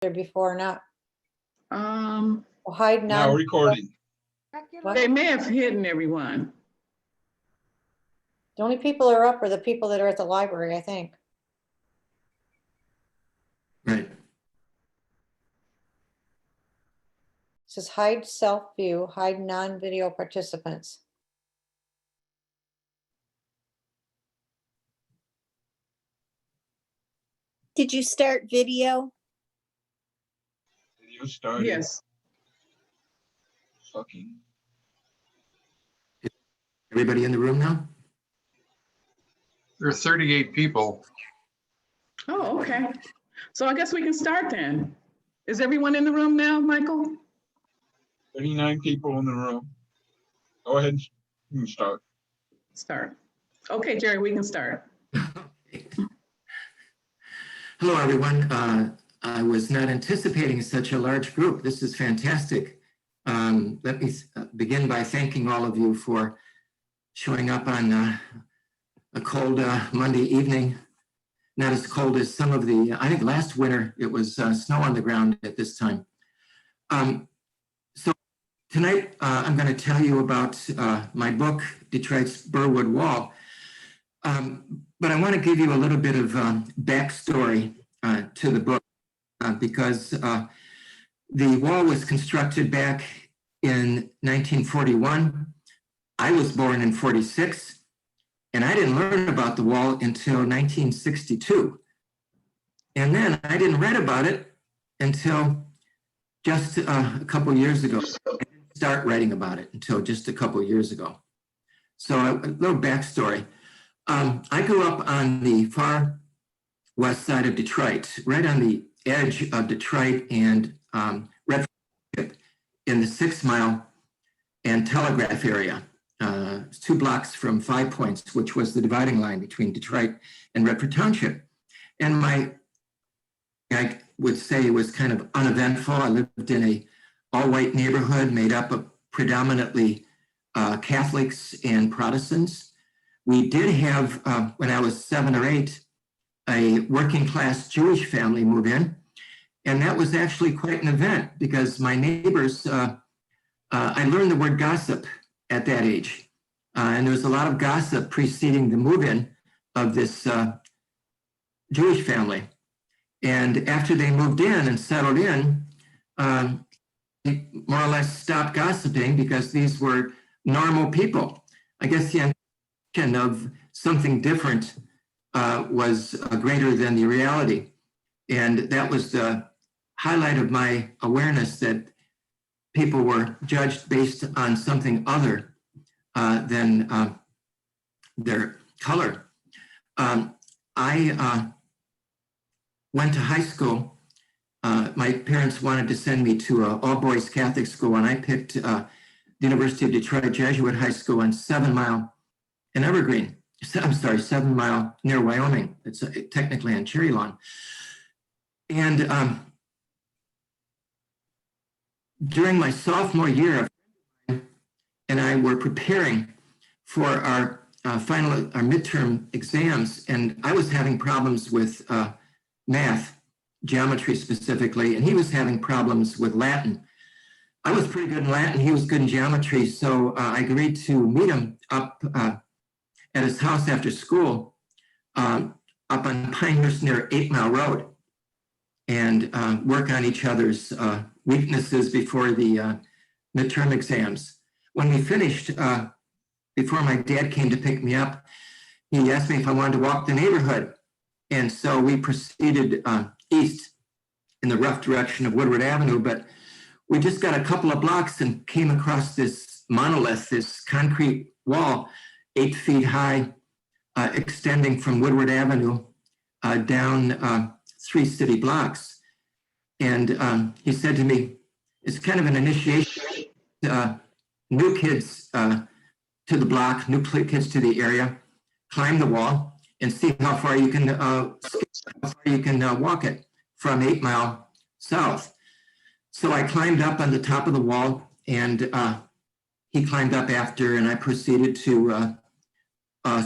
there before or not? Um, Well, hide Now none. recording. they may have hidden everyone. The only people that are up are the people that are at the library, I think. Right. It says hide self-view, hide non-video participants. Did you start video? Video started. Yes. Fucking. Everybody in the room now? There are 38 people. Oh, okay. So I guess we can start then. Is everyone in the room now, Michael? 39 people in the room. Go ahead, you can start. Start. Okay, Jerry, we can start. Hello, everyone. I was not anticipating such a large group. This is fantastic. Let me begin by thanking all of you for showing up on a cold Monday evening. Not as cold as some of the, I think last winter it was snow on the ground at this time. So tonight I'm going to tell you about my book, Detroit's Birwood Wall. But I want to give you a little bit of backstory to the book because the wall was constructed back in 1941. I was born in 46. And I didn't learn about the wall until 1962. And then I didn't read about it until just a couple years ago. I didn't start writing about it until just a couple years ago. So a little backstory. I grew up on the far west side of Detroit, right on the edge of Detroit and Redford in the 6 Mile and Telegraph area. 2 blocks from 5 Points, which was the dividing line between Detroit and Redford Township. And I would say it was kind of uneventful. I lived in a all-white neighborhood made up of predominantly Catholics and Protestants. We did have, when I was 7 or 8, a working class Jewish family move in. And that was actually quite an event because my neighbors, I learned the word gossip at that age. And there was a lot of gossip preceding the move-in of this Jewish family. And after they moved in and settled in, they more or less stopped gossiping because these were normal people. I guess the intention of something different was greater than the reality. And that was the highlight of my awareness that people were judged based on something other than their color. I went to high school. My parents wanted to send me to an all-boys Catholic school, and I picked the University of Detroit Jesuit High School on 7 Mile in Evergreen. I'm sorry, 7 Mile near Wyoming. It's technically on Cherry Lawn. And during my sophomore year, and I were preparing for our midterm exams, and I was having problems with math, geometry specifically, and he was having problems with Latin. I was pretty good in Latin, he was good in geometry, so I agreed to meet him up at his house after school, up on Pinehurst near 8 Mile Road, and work on each other's weaknesses before the midterm exams. When we finished, before my dad came to pick me up, he asked me if I wanted to walk the neighborhood. And so we proceeded east in the rough direction of Woodward Avenue, but we just got a couple of blocks and came across this monolith, this concrete wall, 8 feet high, extending from Woodward Avenue down 3 city blocks. And he said to me, it's kind of an initiation, new kids to the block, new kids to the area, climb the wall and see how far you can walk it from 8 Mile south. So I climbed up on the top of the wall, and he climbed up after, and I proceeded to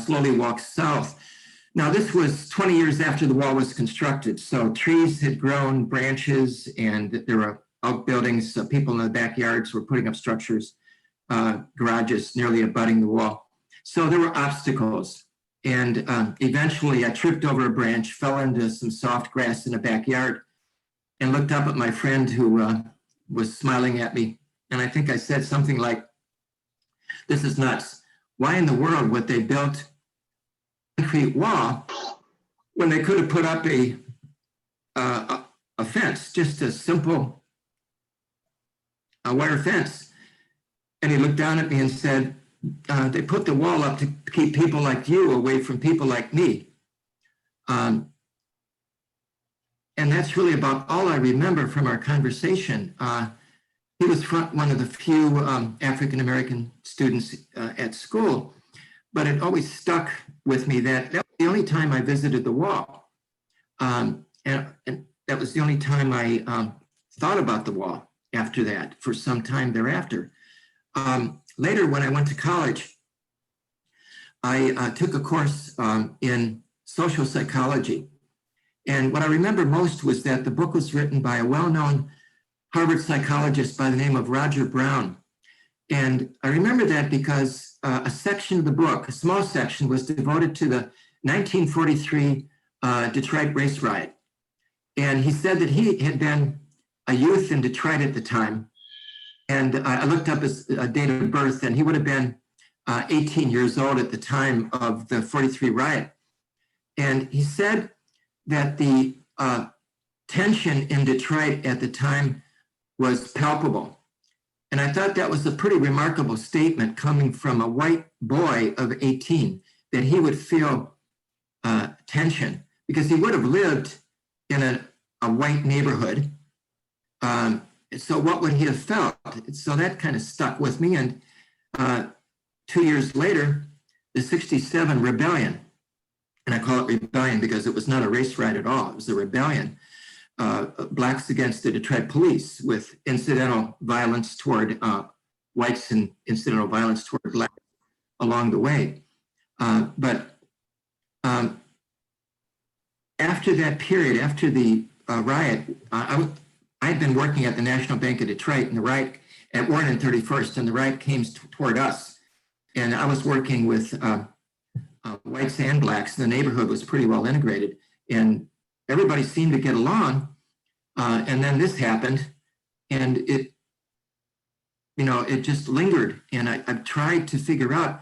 slowly walk south. Now, this was 20 years after the wall was constructed. So trees had grown, branches, and there were outbuildings. So people in the backyards were putting up structures, garages nearly abutting the wall. So there were obstacles. And eventually I tripped over a branch, fell into some soft grass in the backyard, and looked up at my friend who was smiling at me. And I think I said something like, "This is nuts. Why in the world would they build a concrete wall when they could have put up a fence, just a simple wire fence?" And he looked down at me and said, "They put the wall up to keep people like you away from people like me." And that's really about all I remember from our conversation. He was one of the few African-American students at school, but it always stuck with me that was the only time I visited the wall. And that was the only time I thought about the wall after that, for some time thereafter. Later, when I went to college, I took a course in social psychology. And what I remember most was that the book was written by a well-known Harvard psychologist by the name of Roger Brown. And I remember that because a section of the book, a small section, was devoted to the 1943 Detroit race riot. And he said that he had been a youth in Detroit at the time. And I looked up his date of birth, and he would have been 18 years old at the time of the 43 riot. And he said that the tension in Detroit at the time was palpable. And I thought that was a pretty remarkable statement coming from a white boy of 18, that he would feel tension, because he would have lived in a white neighborhood. So what would he have felt? So that kind of stuck with me. And 2 years later, the 67 rebellion, and I call it rebellion because it was not a race riot at all. It was a rebellion, blacks against the Detroit police, with incidental violence toward whites and incidental violence toward blacks along the way. But after that period, after the riot, I'd been working at the National Bank of Detroit, and the riot at Warren and 31st, and the riot came toward us. And I was working with whites and blacks. The neighborhood was pretty well integrated, and everybody seemed to get along. And then this happened, and it just lingered. And I tried to figure out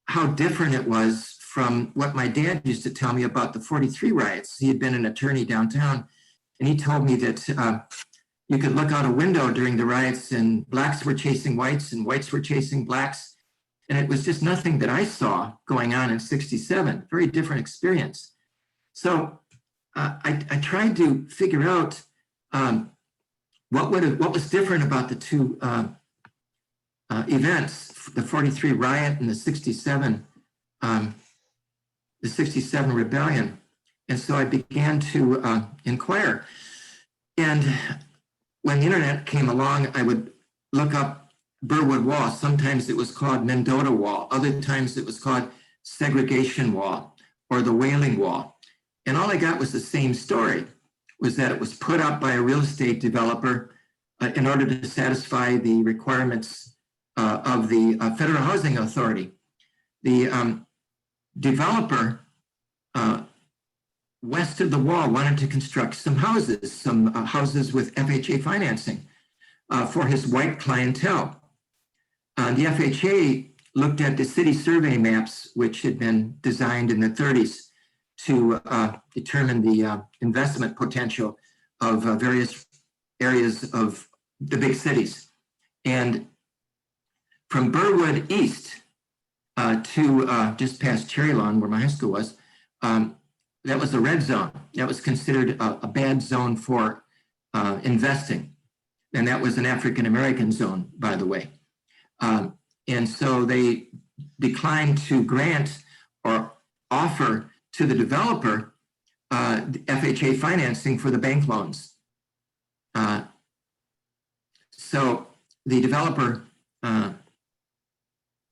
how different it was from what my dad used to tell me about the 43 riots. He had been an attorney downtown, and he told me that you could look out a window during the riots, and blacks were chasing whites and whites were chasing blacks. And it was just nothing that I saw going on in 67, very different experience. So I tried to figure out what was different about the two events, the 43 riot and the 67 rebellion. And so I began to inquire. And when the internet came along, I would look up Birwood Wall. Sometimes it was called Mendota Wall. Other times it was called Segregation Wall or the Wailing Wall. And all I got was the same story, was that it was put up by a real estate developer in order to satisfy the requirements of the Federal Housing Authority. The developer west of the wall wanted to construct some houses with FHA financing for his white clientele. The FHA looked at the city survey maps, which had been designed in the 30s to determine the investment potential of various areas of the big cities. And from Birwood east to just past Cherry Lawn, where my high school was, that was a red zone. That was considered a bad zone for investing. And that was an African-American zone, by the way. And so they declined to grant or offer to the developer the FHA financing for the bank loans. So the developer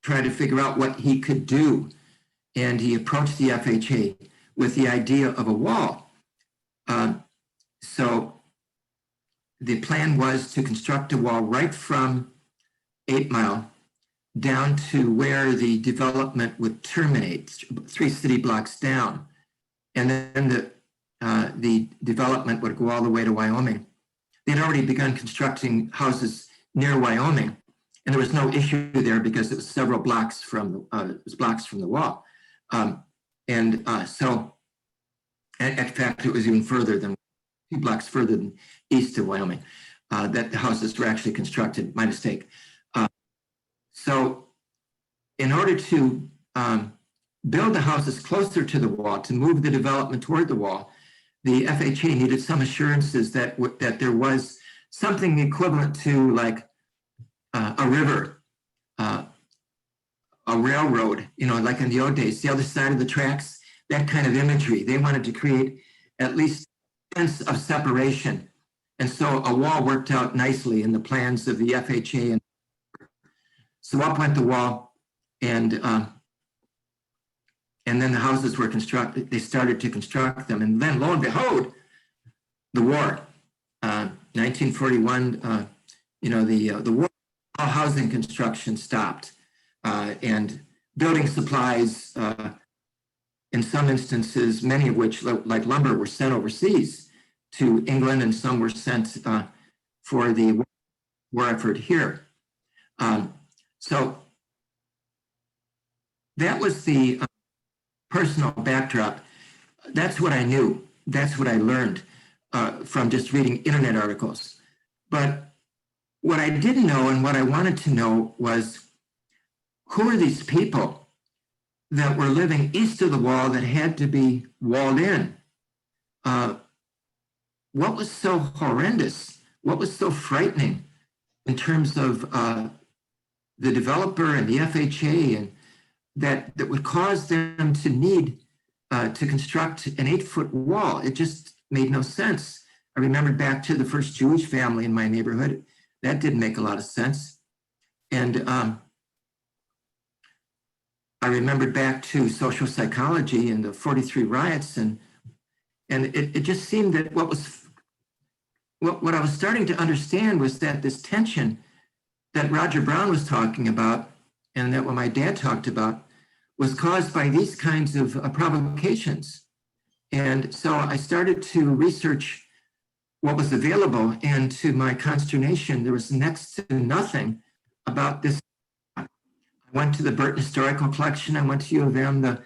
tried to figure out what he could do, and he approached the FHA with the idea of a wall. So the plan was to construct a wall right from 8 Mile down to where the development would terminate, 3 city blocks down. And then the development would go all the way to Wyoming. They'd already begun constructing houses near Wyoming, and there was no issue there because it was several blocks from the wall. So, in fact, it was even further than 2 blocks further than east of Wyoming that the houses were actually constructed. My mistake. So, in order to build the houses closer to the wall, to move the development toward the wall, the FHA needed some assurances that there was something equivalent to like a river, a railroad, like in the old days, the other side of the tracks, that kind of imagery. They wanted to create at least a sense of separation. And so a wall worked out nicely in the plans of the FHA. And so up went the wall, and then the houses were constructed. They started to construct them. And then lo and behold, the war, 1941, the war, all housing construction stopped. And building supplies, in some instances, many of which, like lumber, were sent overseas to England, and some were sent for the war effort here. So that was the personal backdrop. That's what I knew. That's what I learned from just reading internet articles. But what I didn't know and what I wanted to know was, who are these people that were living east of the wall that had to be walled in? What was so horrendous? What was so frightening in terms of the developer and the FHA, and that would cause them to need to construct an 8-foot wall? It just made no sense. I remembered back to the first Jewish family in my neighborhood. That didn't make a lot of sense. And I remembered back to social psychology and the 43 riots, and it just seemed that what I was starting to understand was that this tension that Roger Brown was talking about, and that what my dad talked about, was caused by these kinds of provocations. And so I started to research what was available, and to my consternation, there was next to nothing about this. I went to the Burton Historical Collection, I went to U of M, the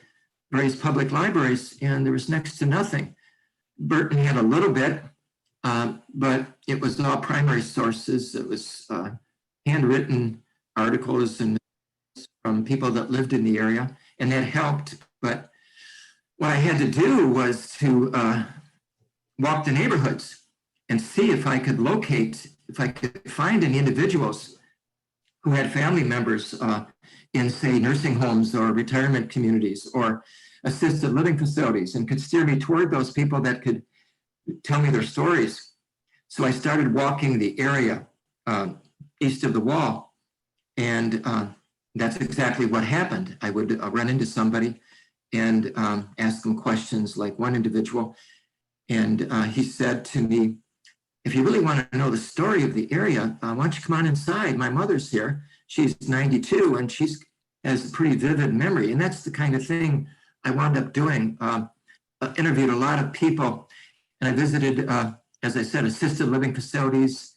various public libraries, and there was next to nothing. Burton had a little bit, but it was all primary sources. It was handwritten articles and from people that lived in the area, and that helped. But what I had to do was to walk the neighborhoods and see if I could find any individuals who had family members in, say, nursing homes or retirement communities or assisted living facilities, and could steer me toward those people that could tell me their stories. So I started walking the area east of the wall, and that's exactly what happened. I would run into somebody and ask them questions, like one individual, and he said to me, "If you really want to know the story of the area, why don't you come on inside? My mother's here. She's 92, and she has a pretty vivid memory." And that's the kind of thing I wound up doing. I interviewed a lot of people, and I visited, as I said, assisted living facilities.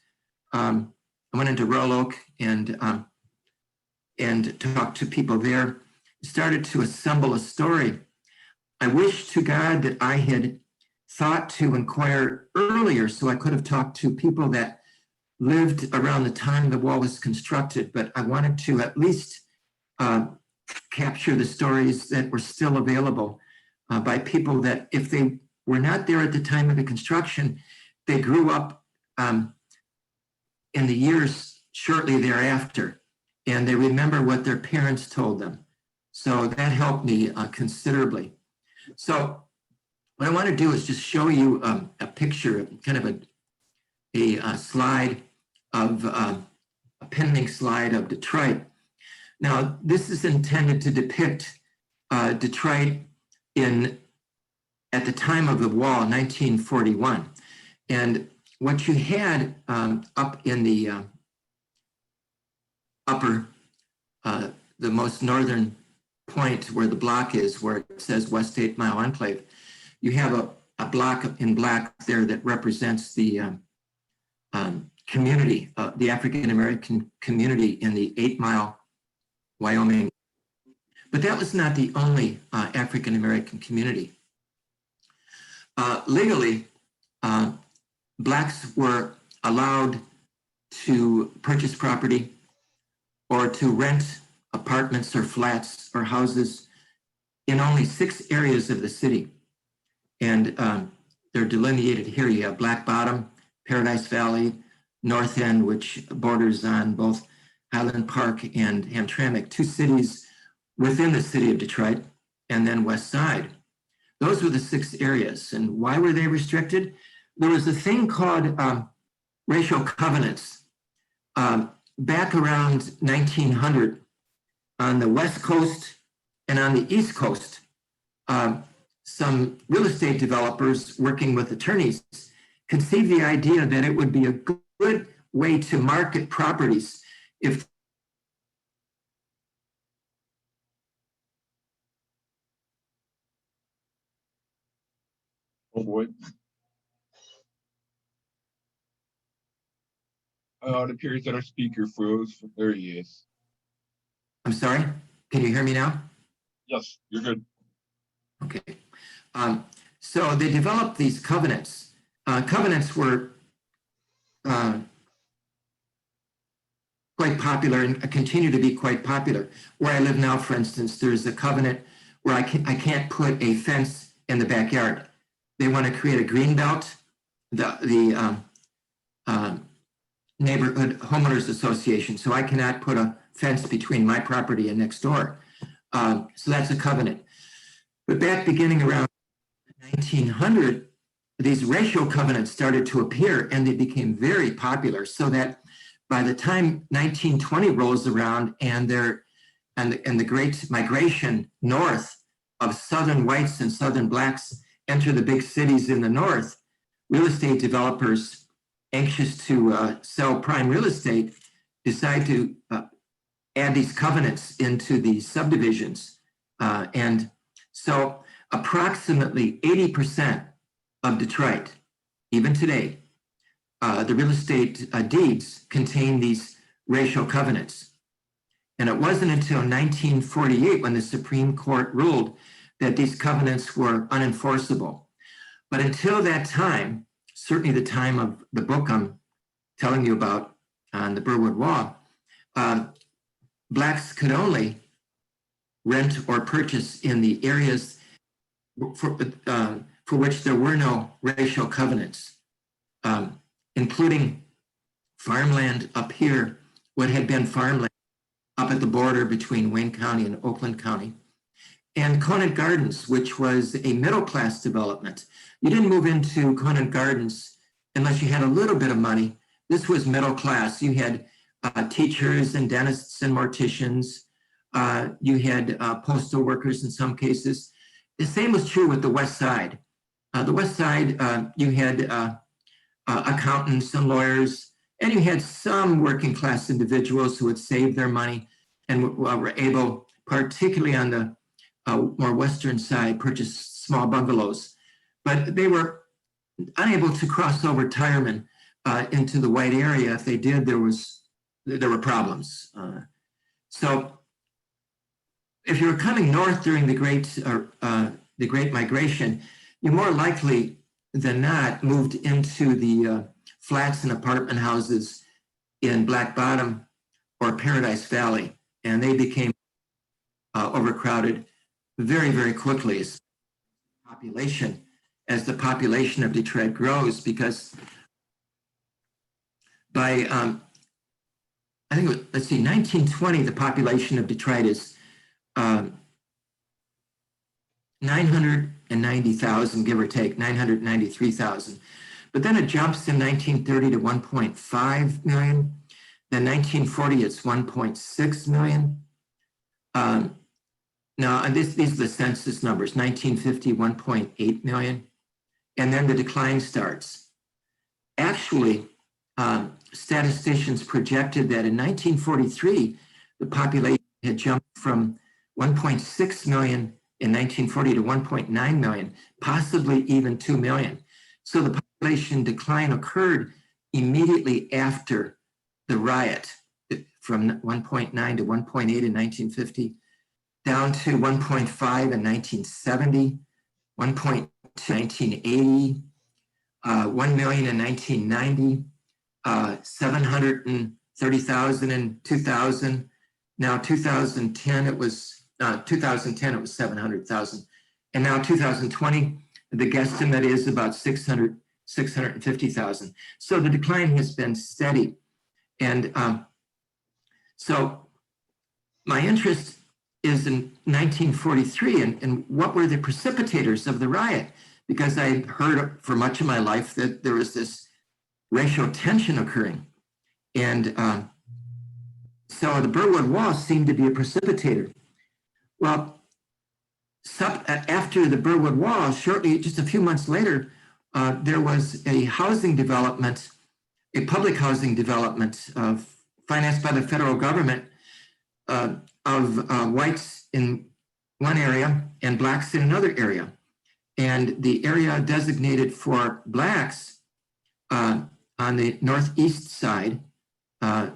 I went into Royal Oak and talked to people there, started to assemble a story. I wish to God that I had thought to inquire earlier so I could have talked to people that lived around the time the wall was constructed, but I wanted to at least capture the stories that were still available by people that, if they were not there at the time of the construction, they grew up in the years shortly thereafter, and they remember what their parents told them. So that helped me considerably. So what I want to do is just show you a picture, kind of a slide of a pending slide of Detroit. Now, this is intended to depict Detroit in at the time of the wall, 1941. And what you had up in the the most northern point where the block is, where it says West 8 Mile Enclave, you have a block in black there that represents the community, the African-American community in the 8 Mile, Wyoming. But that was not the only African-American community. Legally, Blacks were allowed to purchase property or to rent apartments or flats or houses in only 6 areas of the city. And they're delineated here. You have Black Bottom, Paradise Valley, North End, which borders on both Highland Park and Hamtramck, 2 cities within the city of Detroit, and then West Side. Those were the 6 areas. And why were they restricted? There was a thing called racial covenants. Back around 1900, on the West Coast and on the East Coast, some real estate developers working with attorneys conceived the idea that it would be a good way to market properties if Oh, boy. It appears that our speaker froze. There he is. I'm sorry, can you hear me now? Yes, you're good. Okay. So they developed these covenants. Covenants were quite popular and continue to be quite popular. Where I live now, for instance, there's a covenant where I can't put a fence in the backyard. They want to create a green belt. The neighborhood homeowners association, so I cannot put a fence between my property and next door. So that's a covenant. But back beginning around 1900, these racial covenants started to appear and they became very popular, so that by the time 1920 rolls around and the great migration north of Southern whites and Southern blacks enter the big cities in the north, real estate developers anxious to sell prime real estate decide to add these covenants into these subdivisions. And so approximately 80% of Detroit, even today, the real estate deeds contain these racial covenants. And it wasn't until 1948 when the Supreme Court ruled that these covenants were unenforceable. But until that time, certainly the time of the book I'm telling you about on the Birwood Wall, Blacks could only rent or purchase in the areas for which there were no racial covenants, including farmland up here, what had been farmland up at the border between Wayne County and Oakland County, and Conant Gardens, which was a middle-class development. You didn't move into Conant Gardens unless you had a little bit of money. This was middle class. You had teachers and dentists and morticians. You had postal workers in some cases. The same was true with the West Side. The West Side, you had accountants and lawyers, and you had some working class individuals who had saved their money and were able, particularly on the more western side, purchase small bungalows. But they were unable to cross over Tireman into the white area. If they did, there were problems. So if you were coming north during the Great Migration, you more likely than not moved into the flats and apartment houses in Black Bottom or Paradise Valley, and they became overcrowded very, very quickly as the population of Detroit grows, because by, I think, let's see, 1920, the population of Detroit is 990,000, give or take, 993,000. But then it jumps in 1930 to 1.5 million. Then 1940, it's 1.6 million. Now, and these are the census numbers, 1950, 1.8 million. And then the decline starts. Actually, statisticians projected that in 1943, the population had jumped from 1.6 million in 1940 to 1.9 million, possibly even 2 million. So the population decline occurred immediately after the riot, from 1.9 to 1.8 in 1950, down to 1.5 in 1970, 1.2 in 1980, 1 million in 1990, 730,000 in 2000. Now 2010 it was 700,000, and now 2020 the guesstimate is about 650,000. So the decline has been steady, and so my interest is in 1943 and what were the precipitators of the riot, because I heard for much of my life that there was this racial tension occurring. And so the Birwood Wall seemed to be a precipitator. Well, after the Birwood Wall, shortly, just a few months later, there was a housing development, a public housing development financed by the federal government of whites in one area and blacks in another area. And the area designated for blacks on the northeast side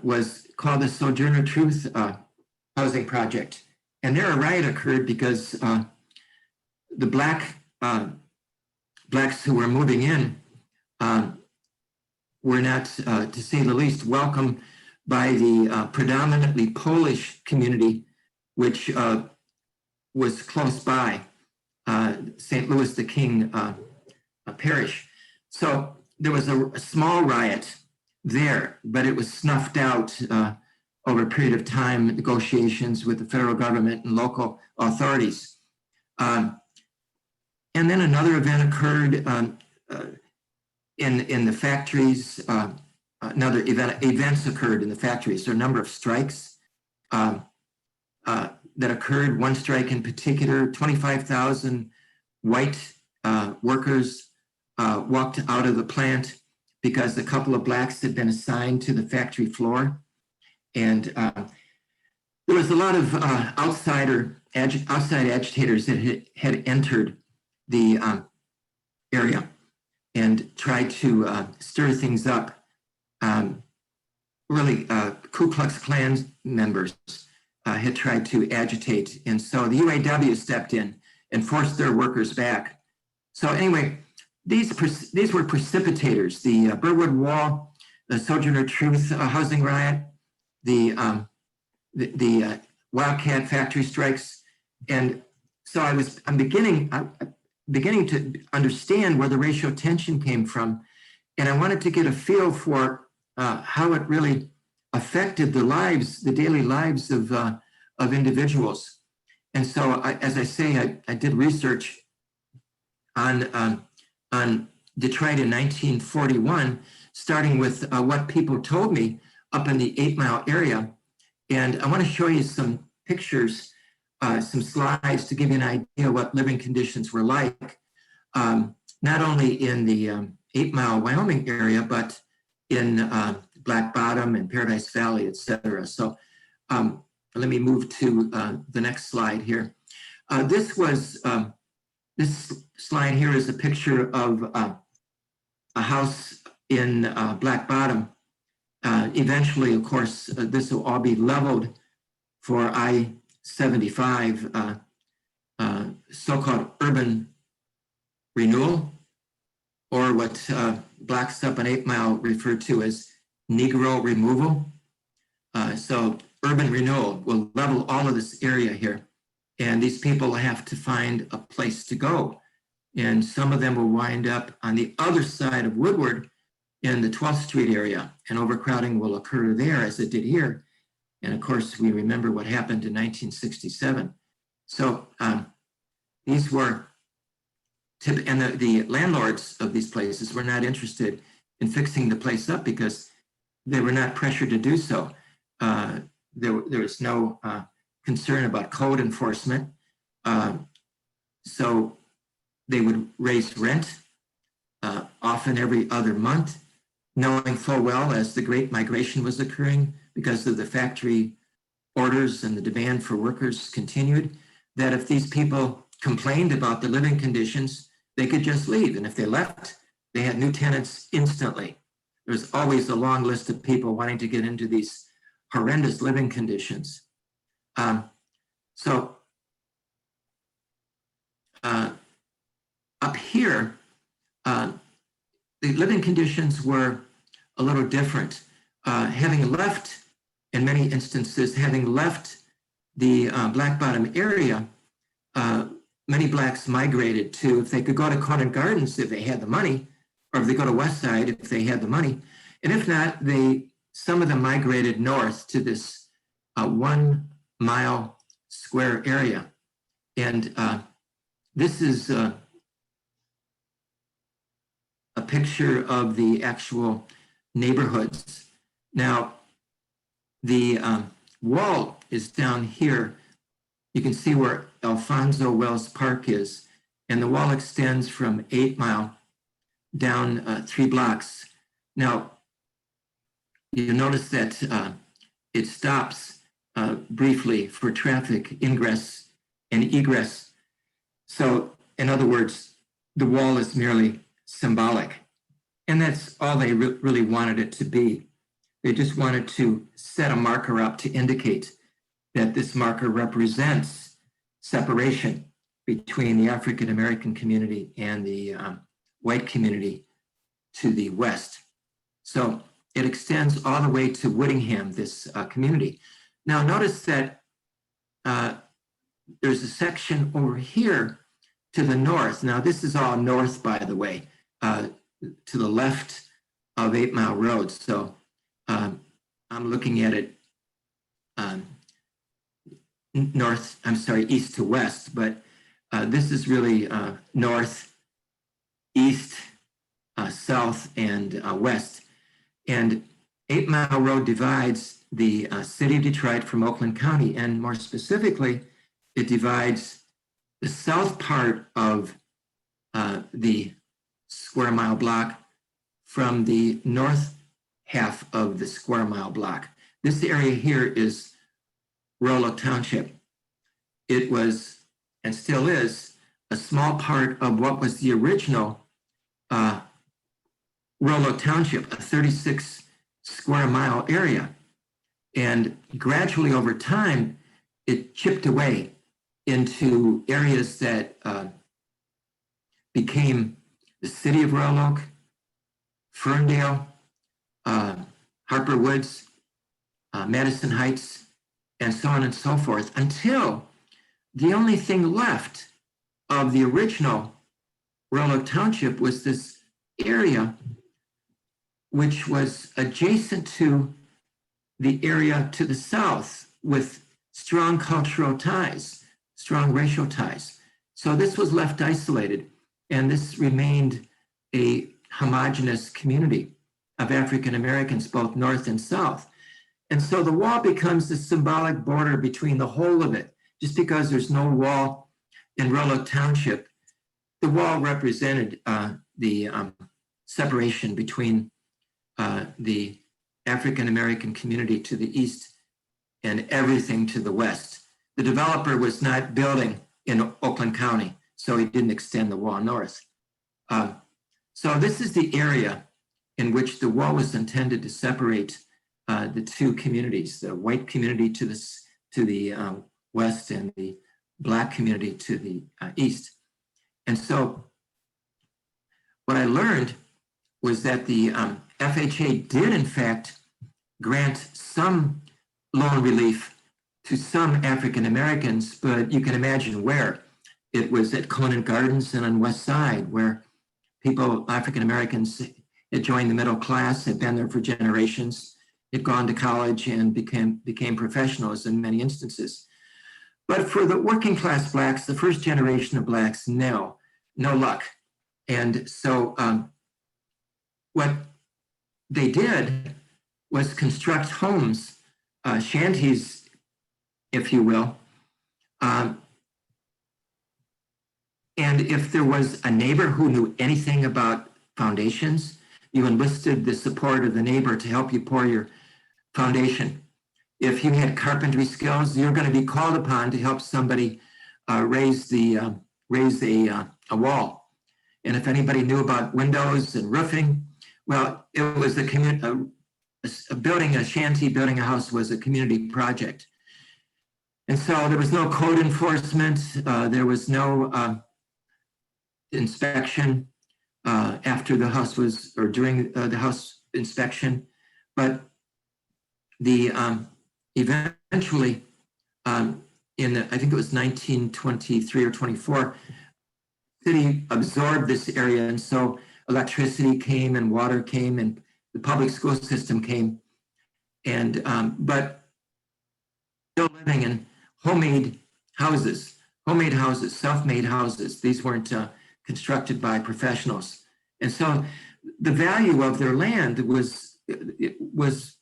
was called the Sojourner Truth Housing Project. And there a riot occurred because the blacks who were moving in were not, to say the least, welcome by the predominantly Polish community, which was close by, St. Louis the King parish. So there was a small riot there, but it was snuffed out over a period of time, negotiations with the federal government and local authorities. And then another event occurred in the factories. Events occurred in the factories. There are a number of strikes that occurred. One strike in particular, 25,000 white workers walked out of the plant because a couple of blacks had been assigned to the factory floor. And there was a lot of outside agitators that had entered the area and tried to stir things up. Ku Klux Klan members had tried to agitate. And so the UAW stepped in and forced their workers back. So anyway, these were precipitators: the Birwood Wall, the Sojourner Truth housing riot, the Wildcat factory strikes. And so I'm beginning to understand where the racial tension came from. And I wanted to get a feel for how it really affected the daily lives of individuals. And so, as I say, I did research on Detroit in 1941, starting with what people told me up in the 8 Mile area. And I want to show you some pictures, some slides to give you an idea what living conditions were like, not only in the 8 Mile, Wyoming area, but in Black Bottom and Paradise Valley, et cetera. So let me move to the next slide here. This slide here is a picture of a house in Black Bottom. Eventually, of course, this will all be leveled for I-75, so-called urban renewal, or what blacks up on 8 Mile refer to as Negro removal. So urban renewal will level all of this area here. And these people have to find a place to go. And some of them will wind up on the other side of Woodward in the 12th Street area, and overcrowding will occur there as it did here. And of course, we remember what happened in 1967. So these were, and the landlords of these places were not interested in fixing the place up because they were not pressured to do so. There was no concern about code enforcement. So they would raise rent, often every other month, knowing full well as the Great Migration was occurring because of the factory orders and the demand for workers continued, that if these people complained about the living conditions, they could just leave. And if they left, they had new tenants instantly. There's always a long list of people wanting to get into these horrendous living conditions. So up here, the living conditions were a little different. Having left, in many instances, having left the Black Bottom area, many Blacks migrated to, if they could go to Conant Gardens if they had the money, or if they go to West Side if they had the money. And if not, some of them migrated north to this 1 mile square area. And this is a picture of the actual neighborhoods. Now, the wall is down here. You can see where Alfonso Wells Park is, and the wall extends from 8 Mile down 3 blocks. Now, you notice that it stops briefly for traffic ingress and egress. So, in other words, the wall is merely symbolic. And that's all they really wanted it to be. They just wanted to set a marker up to indicate that this marker represents separation between the African American community and the white community to the west. So it extends all the way to Whittingham, this community. Now notice that there's a section over here to the north. Now this is all north, by the way, to the left of 8 Mile Road. So I'm looking at it east to west, but this is really north, east, south, and west. And 8 Mile Road divides the city of Detroit from Oakland County, and more specifically, it divides the south part of the square mile block from the north half of the square mile block. This area here is Rollo Township. It was, and still is, a small part of what was the original Rollo Township, a 36 square mile area. And gradually over time, it chipped away into areas that became the city of Royal Oak, Ferndale, Harper Woods, Madison Heights, and so on and so forth, until the only thing left of the original Royal Oak Township was this area which was adjacent to the area to the south with strong cultural ties, strong racial ties. So this was left isolated, and this remained a homogeneous community of African Americans, both north and south. And so the wall becomes the symbolic border between the whole of it. Just because there's no wall in Royal Oak Township, the wall represented the separation between the African American community to the east and everything to the west. The developer was not building in Oakland County, so he didn't extend the wall north. So this is the area in which the wall was intended to separate the two communities, the white community to the west and the Black community to the east. And so what I learned was that the FHA did in fact grant some loan relief to some African Americans, but you can imagine where. It was at Conant Gardens and on West Side, where people, African Americans, had joined the middle class, had been there for generations, had gone to college and became professionals in many instances. But for the working class Blacks, the first generation of Blacks, no luck. And so what they did was construct homes, shanties, if you will, And if there was a neighbor who knew anything about foundations, you enlisted the support of the neighbor to help you pour your foundation. If you had carpentry skills, you're going to be called upon to help somebody raise a wall. And if anybody knew about windows and roofing, well, it was building a shanty, building a house was a community project. And so there was no code enforcement. There was no inspection after the house was, or during the house inspection. But eventually, I think it was 1923 or 24, the city absorbed this area. And so electricity came and water came and the public school system came. And, but still living in homemade houses, self-made houses. These weren't constructed by professionals. And so the value of their land was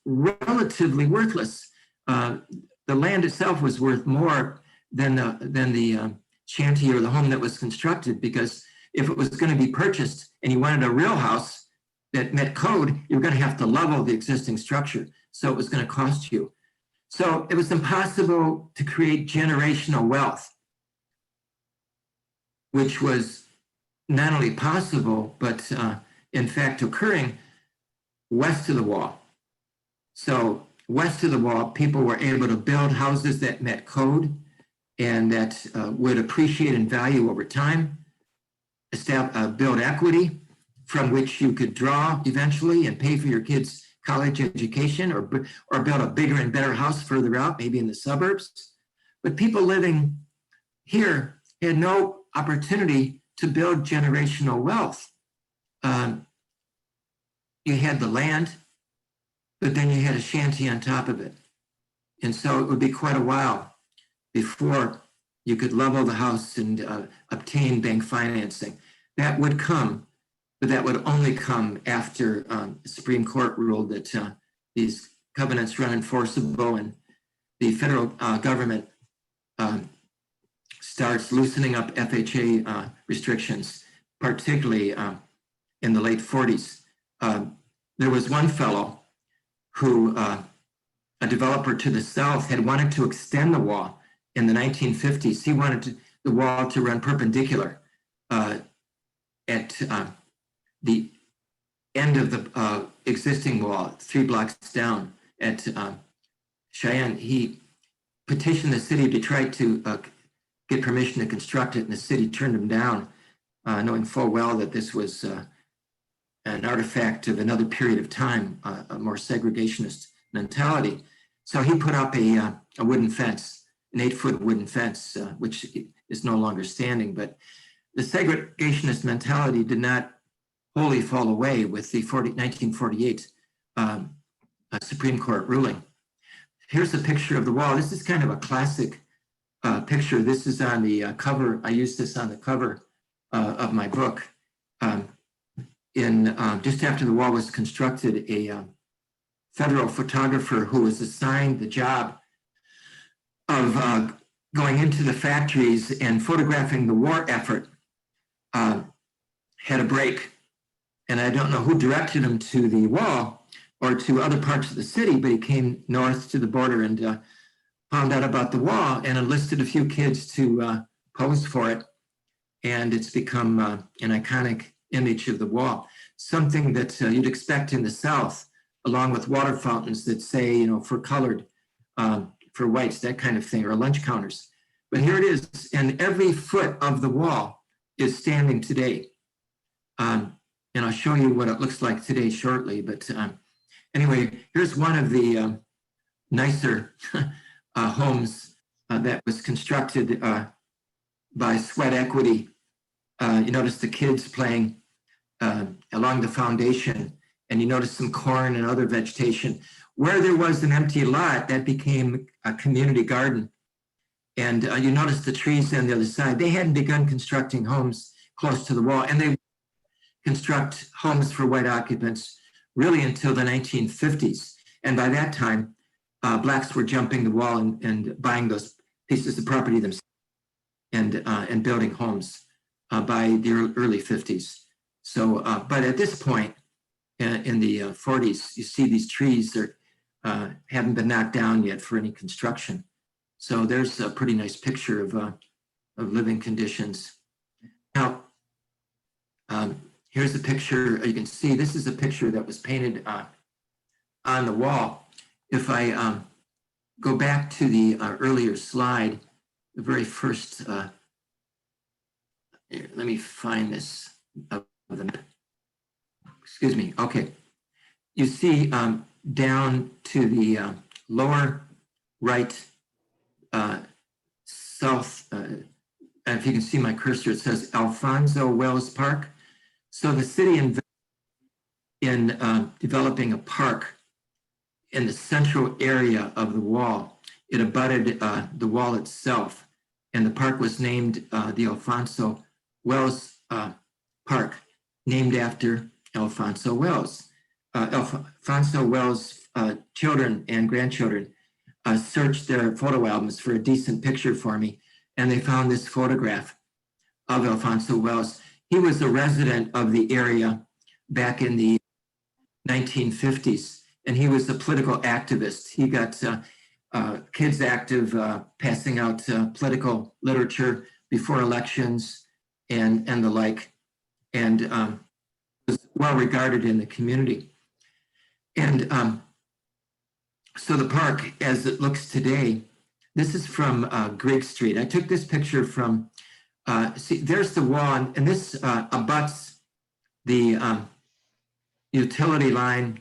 relatively worthless. The land itself was worth more than the shanty or the home that was constructed, because if it was going to be purchased and you wanted a real house that met code, you were going to have to level the existing structure. So it was going to cost you. So it was impossible to create generational wealth, which was not only possible, but in fact occurring west of the wall. So west of the wall, people were able to build houses that met code and that would appreciate in value over time, build equity from which you could draw eventually and pay for your kids' college education, or build a bigger and better house further out, maybe in the suburbs. But people living here had no opportunity to build generational wealth. You had the land, but then you had a shanty on top of it. And so it would be quite a while before you could level the house and obtain bank financing. That would come, but that would only come after the Supreme Court ruled that these covenants were unenforceable and the federal government starts loosening up FHA restrictions, particularly in the late 40s. There was one fellow who, a developer to the south, had wanted to extend the wall in the 1950s. He wanted the wall to run perpendicular at the end of the existing wall, 3 blocks down at Cheyenne. He petitioned the city of Detroit to get permission to construct it, and the city turned him down, knowing full well that this was an artifact of another period of time, a more segregationist mentality. So he put up a wooden fence, an 8-foot wooden fence, which is no longer standing. But the segregationist mentality did not wholly fall away with the 1948 Supreme Court ruling. Here's a picture of the wall. This is kind of a classic picture. This is on the cover. I used this on the cover of my book. Just after the wall was constructed, a federal photographer who was assigned the job of going into the factories and photographing the war effort had a break. And I don't know who directed him to the wall or to other parts of the city, but he came north to the border and found out about the wall and enlisted a few kids to pose for it. And it's become an iconic image of the wall, something that you'd expect in the South, along with water fountains that say, for colored, for whites, that kind of thing, or lunch counters. But here it is, and every foot of the wall is standing today. And I'll show you what it looks like today shortly. But anyway, here's one of the nicer homes that was constructed by sweat equity. You notice the kids playing along the foundation, and you notice some corn and other vegetation. Where there was an empty lot, that became a community garden. And you notice the trees on the other side. They hadn't begun constructing homes close to the wall, and they construct homes for white occupants really until the 1950s. And by that time, Blacks were jumping the wall and buying those pieces of property themselves and building homes by the early 50s. So, but at this point in the 40s, you see these trees are haven't been knocked down yet for any construction. So there's a pretty nice picture of living conditions. Now, here's a picture. You can see this is a picture that was painted on the wall. If I go back to the earlier slide, the very first, here, let me find this. Excuse me. Okay. You see down to the lower right south, and if you can see my cursor, it says Alfonso Wells Park. So the city in developing a park in the central area of the wall. It abutted the wall itself, and the park was named the Alfonso Wells Park, named after Alfonso Wells. Alfonso Wells' children and grandchildren searched their photo albums for a decent picture for me, and they found this photograph of Alfonso Wells. He was a resident of the area back in the 1950s, and he was a political activist. He got kids active, passing out political literature before elections and the like, and was well regarded in the community. And so the park, as it looks today, this is from Grigg Street. I took this picture from, see, there's the wall, and this abuts the utility line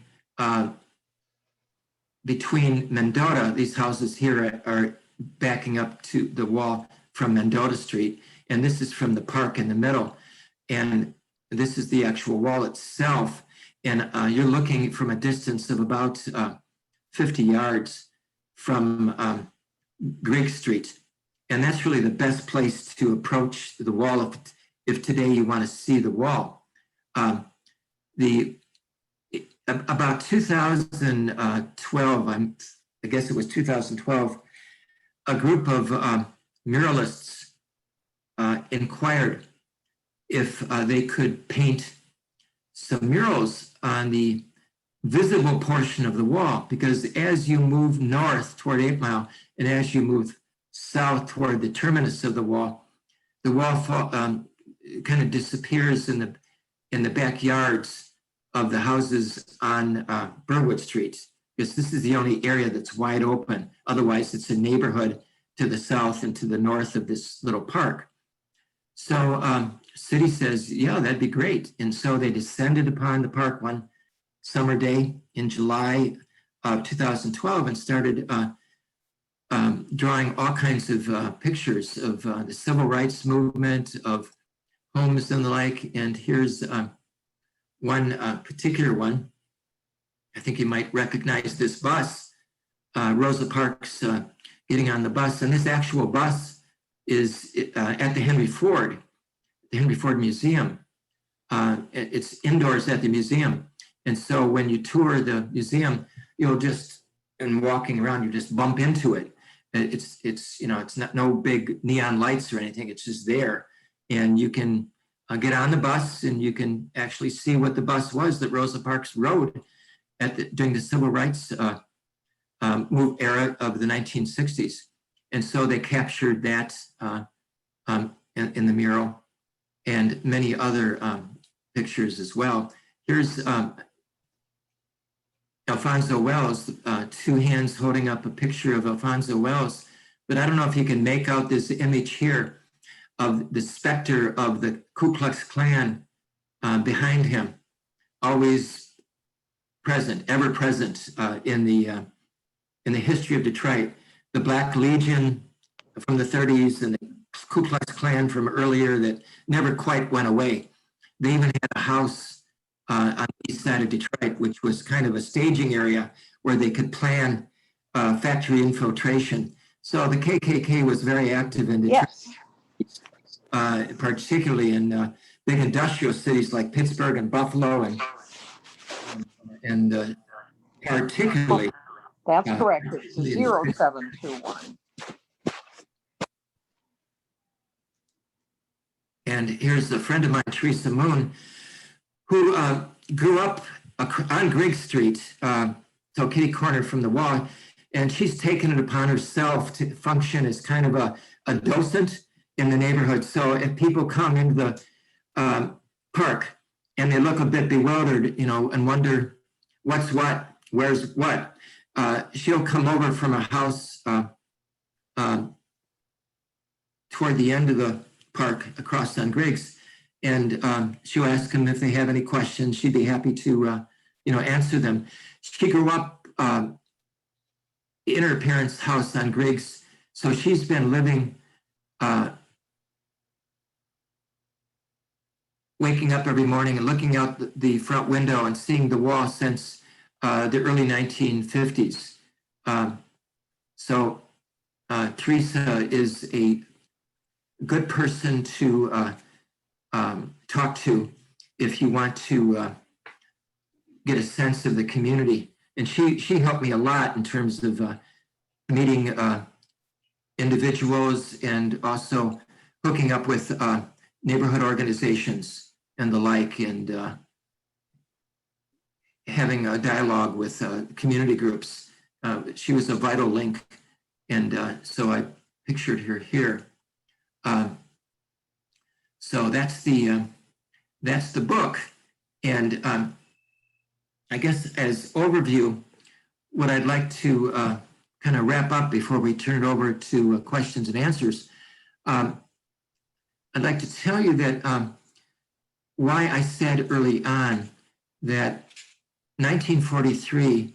between Mendota. These houses here are backing up to the wall from Mendota Street, and this is from the park in the middle. And this is the actual wall itself. And you're looking from a distance of about 50 yards from Grigg Street. And that's really the best place to approach the wall if today you want to see the wall. About 2012, I guess it was 2012, a group of muralists inquired if they could paint some murals on the visible portion of the wall, because as you move north toward 8 Mile and as you move south toward the terminus of the wall kind of disappears in the backyards of the houses on Birwood Street, because this is the only area that's wide open. Otherwise, it's a neighborhood to the south and to the north of this little park. So city says, yeah, that'd be great. And so they descended upon the park one summer day in July of 2012 and started drawing all kinds of pictures of the civil rights movement, of homes and the like. And here's one particular one. I think you might recognize this bus. Rosa Parks getting on the bus, and this actual bus is at the Henry Ford Museum. It's indoors at the museum. And so when you tour the museum, you'll just, and walking around, you just bump into it. It's you know, it's not no big neon lights or anything. It's just there. And you can get on the bus and you can actually see what the bus was that Rosa Parks rode during the civil rights move era of the 1960s. And so they captured that in the mural and many other pictures as well. Here's Alfonso Wells, two hands holding up a picture of Alfonso Wells, but I don't know if you can make out this image here of the specter of the Ku Klux Klan behind him, always present, ever present in the history of Detroit. The Black Legion from the 30s and the Ku Klux Klan from earlier that never quite went away. They even had a house on the east side of Detroit, which was kind of a staging area where they could plan factory infiltration. So the KKK was very active in Detroit, Yes. Particularly in big industrial cities like Pittsburgh and Buffalo, and particularly. That's correct. It's 0721. And here's a friend of mine, Teresa Moon, who grew up on Grigg Street, so kitty corner from the wall, and she's taken it upon herself to function as kind of a docent in the neighborhood. So if people come into the park and they look a bit bewildered, and wonder what's what, where's what, she'll come over from a house toward the end of the park across on Griggs, and she'll ask them if they have any questions. She'd be happy to, answer them. She grew up in her parents' house on Griggs, so she's been living, waking up every morning and looking out the front window and seeing the wall since the early 1950s. So Teresa is a good person to talk to if you want to get a sense of the community. And she helped me a lot in terms of meeting individuals and also hooking up with neighborhood organizations and the like, and having a dialogue with community groups. She was a vital link, and so I pictured her here. So that's the book, and I guess as overview, what I'd like to kind of wrap up before we turn it over to questions and answers. I'd like to tell you that why I said early on that 1943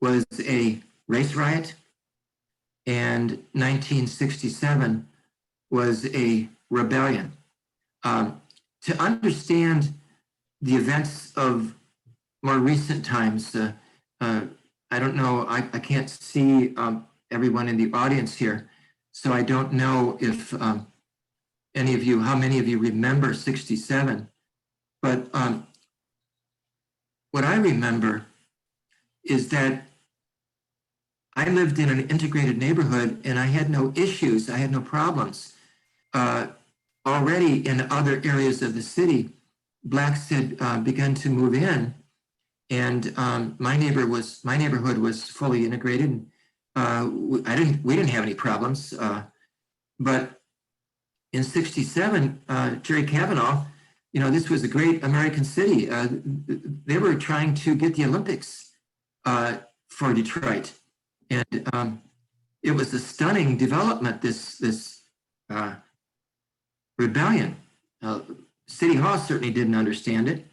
was a race riot and 1967 was a rebellion. To understand the events of more recent times, I don't know, I can't see everyone in the audience here, so I don't know if how many of you remember 67, but what I remember is that I lived in an integrated neighborhood and I had no issues, I had no problems. Already in other areas of the city, Blacks had begun to move in, and my neighborhood was fully integrated. We didn't have any problems, but in '67, Jerry Kavanaugh, this was a great American city. They were trying to get the Olympics for Detroit, and it was a stunning development. This rebellion. City Hall certainly didn't understand it,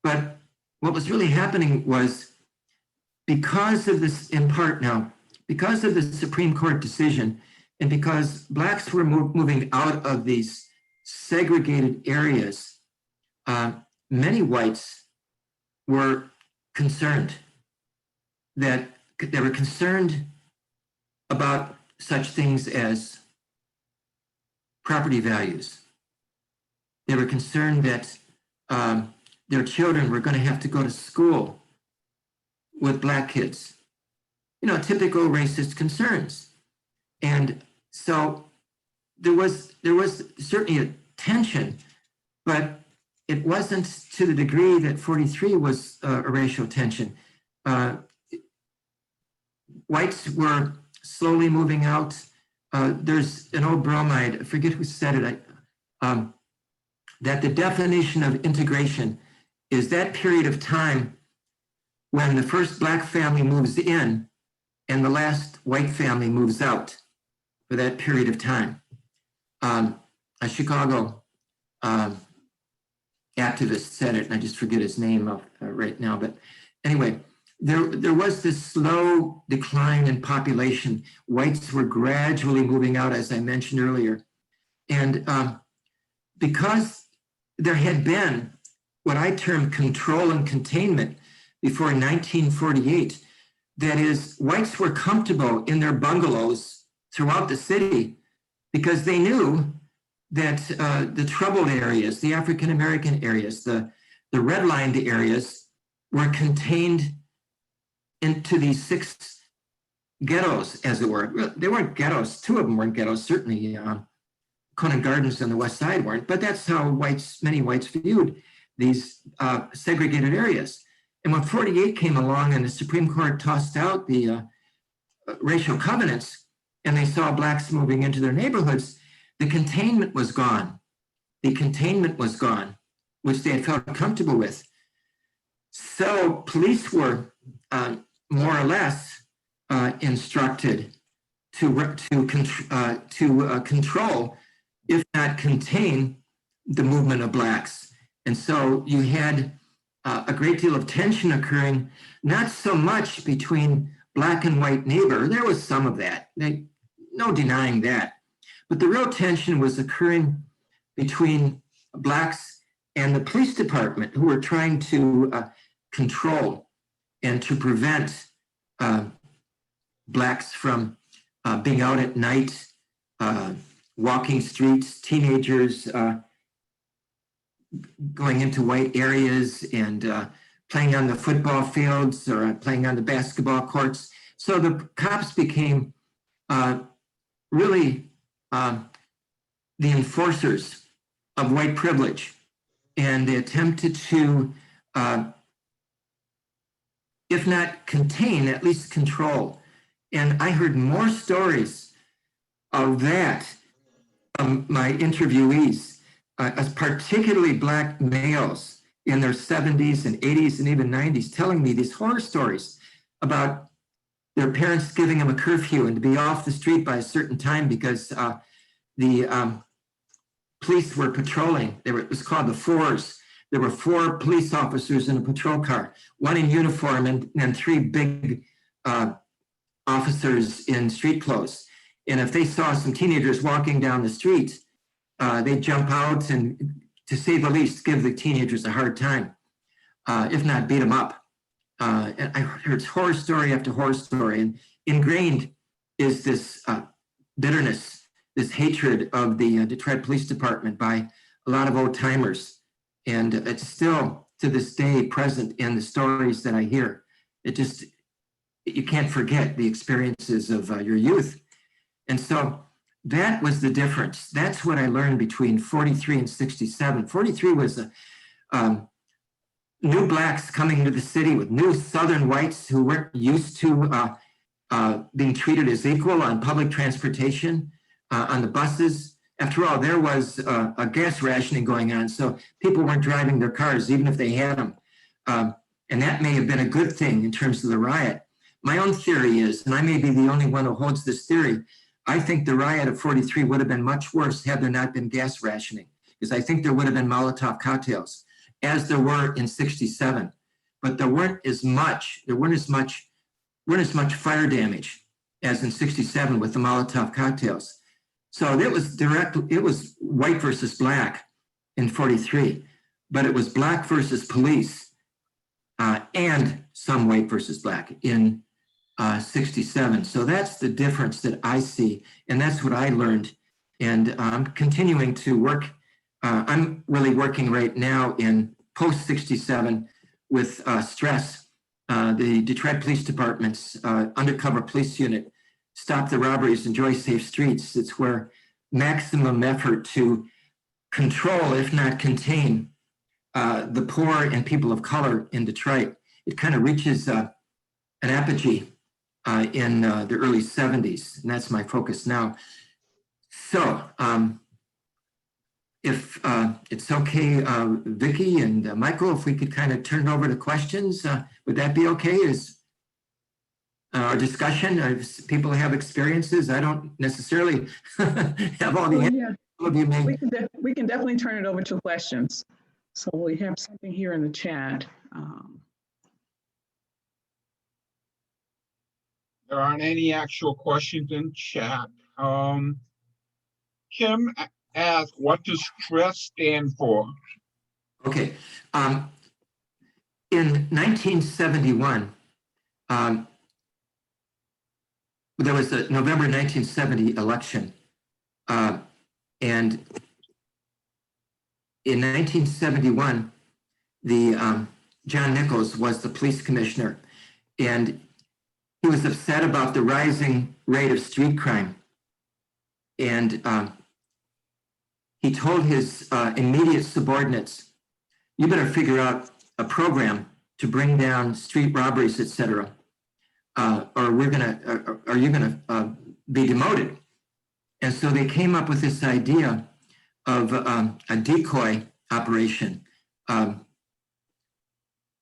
but what was really happening was, because of this, in part now, because of the Supreme Court decision, and because Blacks were moving out of these segregated areas, many whites were concerned that they were concerned about such things as property values. They were concerned that their children were going to have to go to school with Black kids. Typical racist concerns. And so there was certainly a tension, but it wasn't to the degree that 43 was a racial tension. Whites were slowly moving out. There's an old bromide, I forget who said it, that the definition of integration is that period of time when the first Black family moves in and the last white family moves out for that period of time. A Chicago activist said it, and I just forget his name right now, but anyway, there was this slow decline in population. Whites were gradually moving out, as I mentioned earlier. And because there had been what I term control and containment before 1948, that is, whites were comfortable in their bungalows throughout the city because they knew that the troubled areas, the African-American areas, the redlined areas were contained into these 6 ghettos, as it were. They weren't ghettos, 2 of them weren't ghettos, certainly. Conant Gardens on the west side weren't, but that's how many whites viewed these segregated areas. And when 48 came along and the Supreme Court tossed out the racial covenants and they saw blacks moving into their neighborhoods, the containment was gone. The containment was gone, which they had felt comfortable with. So police were more or less instructed to control, if not contain, the movement of blacks. And so you had a great deal of tension occurring, not so much between black and white neighbor. There was some of that, no denying that. But the real tension was occurring between blacks and the police department, who were trying to control and to prevent blacks from being out at night, walking streets, teenagers going into white areas and playing on the football fields or playing on the basketball courts. So the cops became really the enforcers of white privilege, and they attempted to, if not contain, at least control. And I heard more stories of that from my interviewees, particularly black males in their 70s and 80s and even 90s, telling me these horror stories about their parents giving them a curfew and to be off the street by a certain time because the police were patrolling. It was called the Fours. There were 4 police officers in a patrol car, 1 in uniform and 3 big officers in street clothes. And if they saw some teenagers walking down the street, they'd jump out and, to say the least, give the teenagers a hard time, if not beat them up. And I heard horror story after horror story, and ingrained is this bitterness, this hatred of the Detroit Police Department by a lot of old timers. And it's still to this day present in the stories that I hear. You can't forget the experiences of your youth. And so that was the difference. That's what I learned between 43 and 67. 43 was new blacks coming to the city with new Southern whites who weren't used to being treated as equal on public transportation, on the buses. After all, there was a gas rationing going on, so people weren't driving their cars, even if they had them. And that may have been a good thing in terms of the riot. My own theory is, and I may be the only one who holds this theory, I think the riot of 43 would have been much worse had there not been gas rationing, because I think there would have been Molotov cocktails, as there were in 67. But there weren't as much fire damage as in 67 with the Molotov cocktails. So it was white versus black in 43, but it was black versus police and some white versus black in 67. So that's the difference that I see, and that's what I learned. And I'm continuing to work. I'm really working right now in post-67 with stress. The Detroit Police Department's undercover police unit, Stop the Robberies, Enjoy Safe Streets. It's where maximum effort to control, if not contain, the poor and people of color in Detroit. It kind of reaches an apogee in the early 70s, and that's my focus now. So if it's okay, Vicki and Michael, if we could kind of turn it over to questions, would that be okay? Is our discussion, if people have experiences, I don't necessarily have all the answers. All of you may. We can definitely turn it over to questions. So we have something here in the chat. There aren't any actual questions in chat. Kim asked, what does stress stand for? Okay. In 1971, there was a November 1970 election. And in 1971, John Nichols was the police commissioner, and he was upset about the rising rate of street crime. And he told his immediate subordinates, you better figure out a program to bring down street robberies, etc., or you're gonna be demoted. And so they came up with this idea of a decoy operation.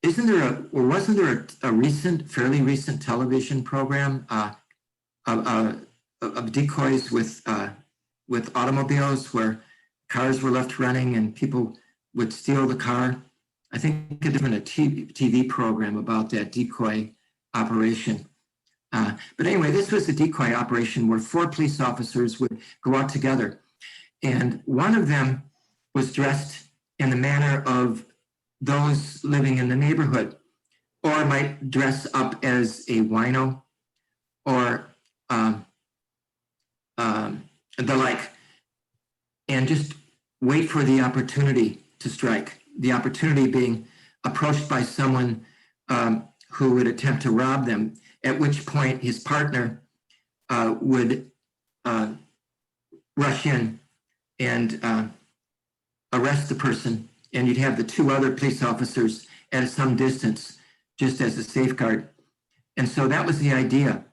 Wasn't there a fairly recent television program of decoys with automobiles where cars were left running and people would steal the car? I think there's been a TV program about that decoy operation. But anyway, this was a decoy operation where 4 police officers would go out together. And one of them was dressed in the manner of those living in the neighborhood, or might dress up as a wino or the like, and just wait for the opportunity to strike. The opportunity being approached by someone who would attempt to rob them, at which point his partner would rush in and arrest the person, and you'd have the 2 other police officers at some distance, just as a safeguard. And so that was the idea,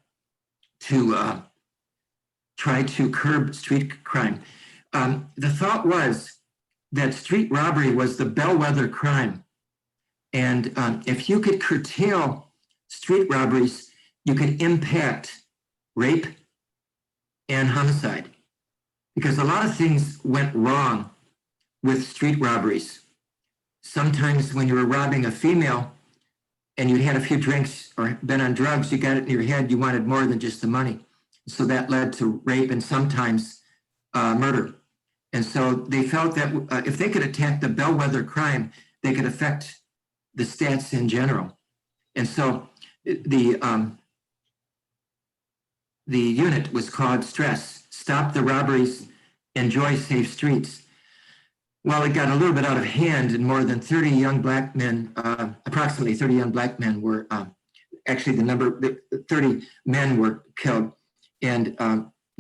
to try to curb street crime. The thought was that street robbery was the bellwether crime. And if you could curtail street robberies, you could impact rape and homicide. Because a lot of things went wrong with street robberies. Sometimes when you were robbing a female and you'd had a few drinks or been on drugs, you got it in your head, you wanted more than just the money. So that led to rape and sometimes murder. And so they felt that if they could attack the bellwether crime, they could affect the stats in general. And so the unit was called STRESS, Stop the Robberies, Enjoy Safe Streets. Well, it got a little bit out of hand, and more than 30 young black men, approximately 30 young black men were, actually 30 men were killed, and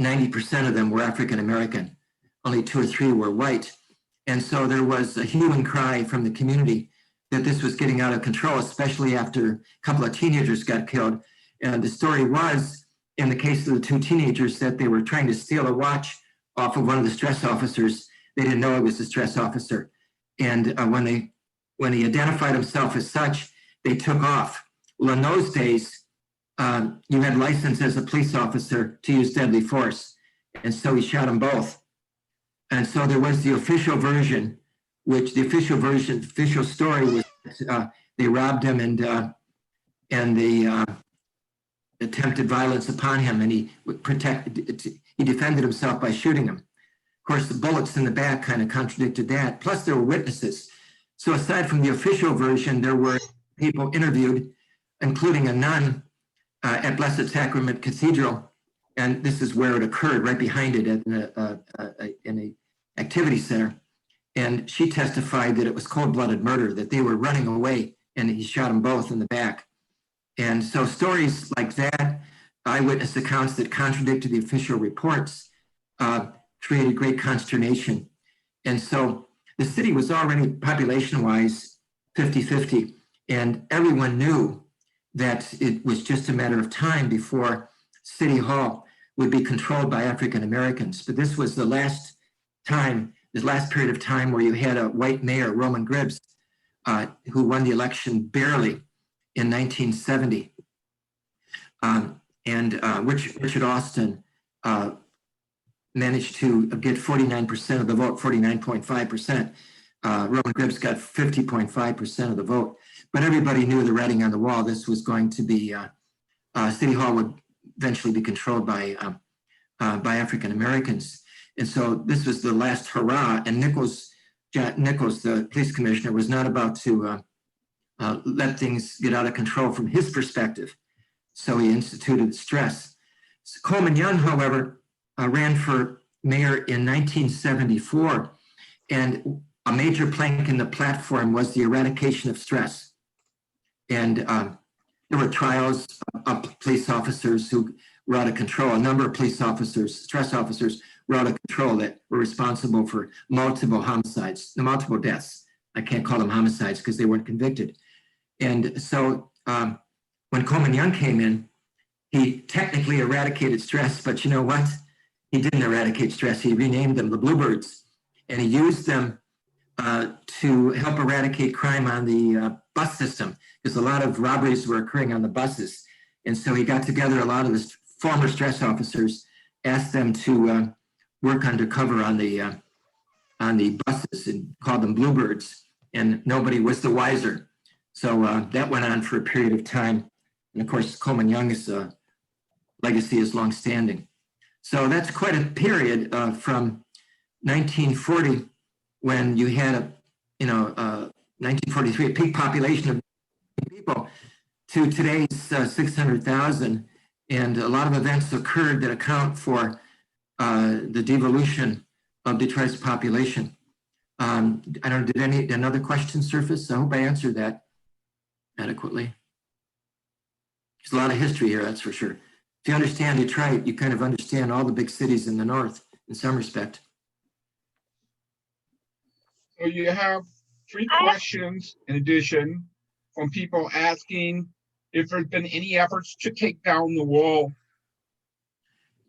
90% of them were African American. Only 2 or 3 were white. And so there was a hue and cry from the community that this was getting out of control, especially after a couple of teenagers got killed. And the story was, in the case of the 2 teenagers, that they were trying to steal a watch off of one of the STRESS officers. They didn't know it was the STRESS officer. And when he identified himself as such, they took off. Well, in those days, you had license as a police officer to use deadly force. And so he shot them both. And so there was the official version, which the official story was they robbed him and they attempted violence upon him, and he defended himself by shooting him. Of course, the bullets in the back kind of contradicted that. Plus, there were witnesses. So aside from the official version, there were people interviewed, including a nun at Blessed Sacrament Cathedral. And this is where it occurred, right behind it in a activity center. And she testified that it was cold-blooded murder, that they were running away and he shot them both in the back. And so stories like that, eyewitness accounts that contradicted the official reports, created great consternation. And so the city was already population-wise 50-50, and everyone knew that it was just a matter of time before City Hall would be controlled by African Americans. But this was the last period of time where you had a white mayor, Roman Gribbs, who won the election barely in 1970. Richard Austin managed to get 49% of the vote, 49.5%. Roman Gribbs got 50.5% of the vote. But everybody knew the writing on the wall. This was going to be, City Hall would eventually be controlled by African Americans. And so this was the last hurrah. And Jack Nichols, the police commissioner, was not about to let things get out of control from his perspective. So he instituted STRESS. Coleman Young, however, ran for mayor in 1974. And a major plank in the platform was the eradication of stress. And there were trials of police officers who were out of control. A number of police officers, STRESS officers, were out of control that were responsible for multiple homicides, the multiple deaths. I can't call them homicides because they weren't convicted. And so when Coleman Young came in, he technically eradicated stress, but you know what? He didn't eradicate stress. He renamed them the Bluebirds, and he used them to help eradicate crime on the bus system, because a lot of robberies were occurring on the buses. And so he got together a lot of the former stress officers, asked them to work undercover on the buses and called them Bluebirds, and nobody was the wiser. So that went on for a period of time. And of course, Coleman Young's legacy is longstanding. So that's quite a period from 1940, when you had 1943, a peak population of people, to today's 600,000. And a lot of events occurred that account for the devolution of Detroit's population. I don't know, did another question surface? I hope I answered that adequately. There's a lot of history here, that's for sure. If you understand Detroit, you kind of understand all the big cities in the north in some respect. So you have 3 questions in addition from people asking if there's been any efforts to take down the wall.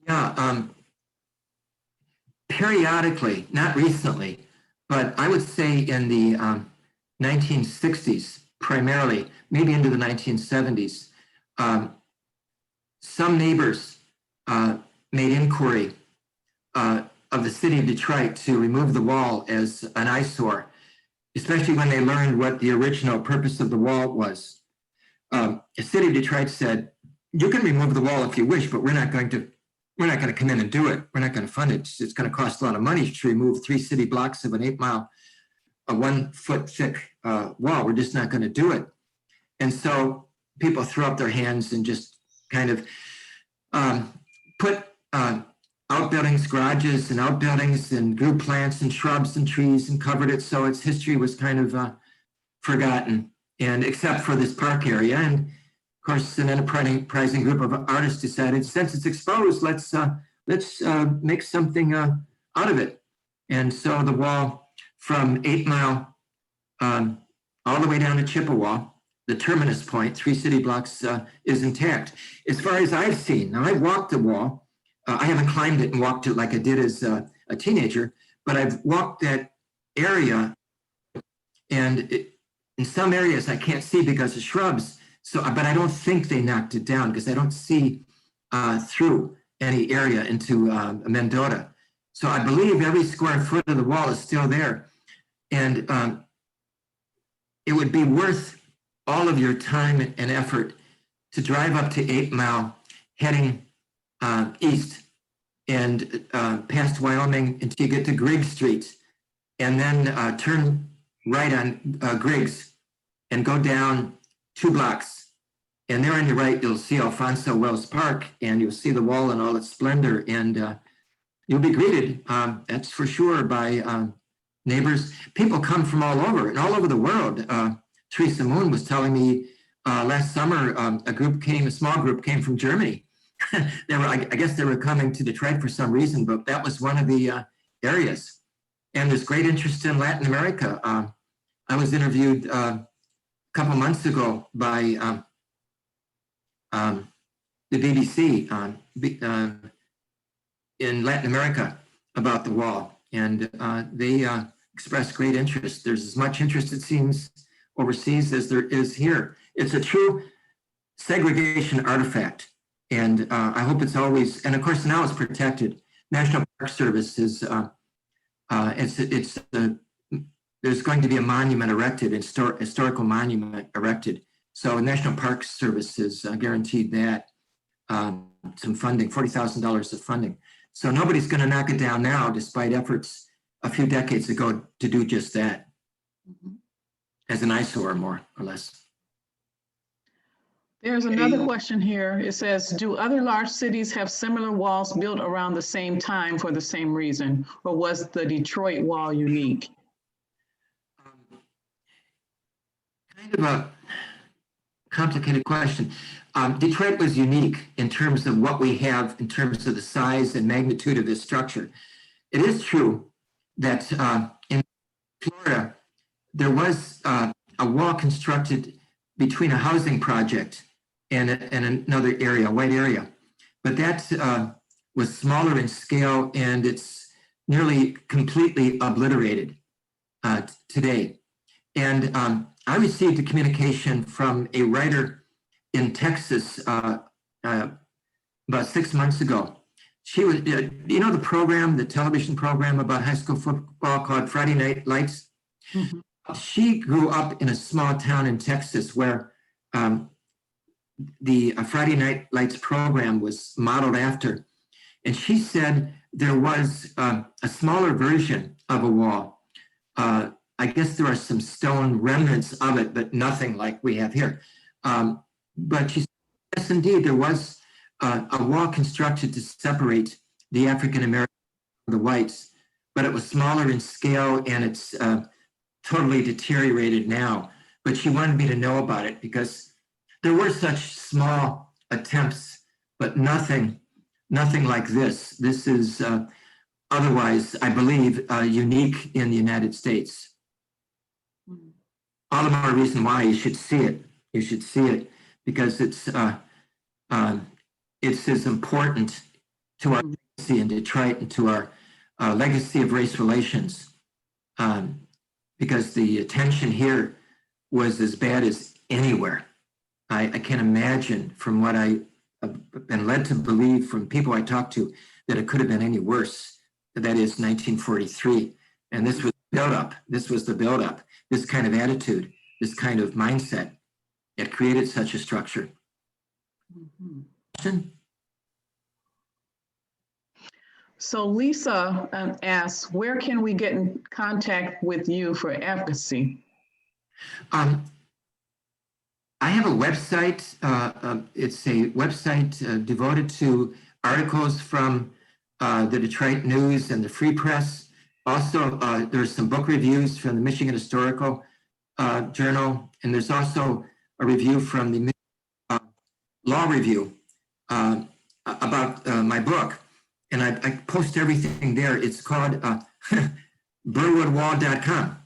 Yeah, periodically, not recently, but I would say in the 1960s, primarily, maybe into the 1970s, some neighbors made inquiry of the city of Detroit to remove the wall as an eyesore, especially when they learned what the original purpose of the wall was. The city of Detroit said, "You can remove the wall if you wish, but we're not going to come in and do it. We're not going to fund it. It's going to cost a lot of money to remove 3 city blocks of an 8-mile, a 1-foot thick wall. We're just not going to do it." And so people threw up their hands and just kind of put outbuildings, garages and outbuildings, and grew plants and shrubs and trees and covered it. So its history was kind of forgotten, and except for this park area. And of course, an enterprising group of artists decided, since it's exposed, let's make something out of it. And so the wall from 8 Mile all the way down to Chippewa, the terminus point, 3 city blocks, is intact. As far as I've seen, now I've walked the wall. I haven't climbed it and walked it like I did as a teenager, but I've walked that area, and in some areas I can't see because of shrubs. So, but I don't think they knocked it down, because I don't see through any area into Mendota. So I believe every square foot of the wall is still there. And it would be worth all of your time and effort to drive up to 8 Mile, heading east and past Wyoming until you get to Griggs Street, and then turn right on Griggs and go down 2 blocks. And there on your right, you'll see Alfonso Wells Park, and you'll see the wall in all its splendor, and you'll be greeted, that's for sure, by neighbors. People come from all over, and all over the world. Teresa Moon was telling me last summer, a small group came from Germany. I guess they were coming to Detroit for some reason, but that was one of the areas. And there's great interest in Latin America. I was interviewed a couple months ago by the BBC in Latin America about the wall, and they expressed great interest. There's as much interest, it seems, overseas as there is here. It's a true segregation artifact, and I hope it's always, and of course now it's protected. National Park Service is, there's going to be a monument erected, historical monument erected. So National Park Service is guaranteed that, some funding, $40,000 of funding. So nobody's going to knock it down now, despite efforts a few decades ago to do just that, as an eyesore, more or less. There's another question here. It says, do other large cities have similar walls built around the same time for the same reason? Or was the Detroit wall unique? complicated question. Detroit was unique in terms of what we have in terms of the size and magnitude of this structure. It is true that in Florida, there was a wall constructed between a housing project and another area, a white area. But that was smaller in scale, and it's nearly completely obliterated today. And I received a communication from a writer in Texas about 6 months ago. She was, you know, the program, the television program about high school football called Friday Night Lights? Mhm. She grew up in a small town in Texas where the Friday Night Lights program was modeled after. And she said there was a smaller version of a wall. I guess there are some stone remnants of it, but nothing like we have here. But she said, yes, indeed, there was a wall constructed to separate the African Americans from the whites, but it was smaller in scale and it's totally deteriorated now. But she wanted me to know about it because there were such small attempts, but nothing like this. This is otherwise, I believe, unique in the United States. All the more reason why you should see it. You should see it because it's as important to our legacy in Detroit and to our legacy of race relations, because the tension here was as bad as anywhere. I can't imagine from what I've been led to believe from people I talked to that it could have been any worse. That is 1943. And this was build-up. This was the build-up. This kind of attitude, this kind of mindset that created such a structure. Question? So Lisa asks, where can we get in contact with you for advocacy? I have a website. It's a website devoted to articles from the Detroit News and the Free Press. Also, there's some book reviews from the Michigan Historical Journal, and there's also a review from the Law Review about my book. And I post everything there. It's called birwoodwall.com.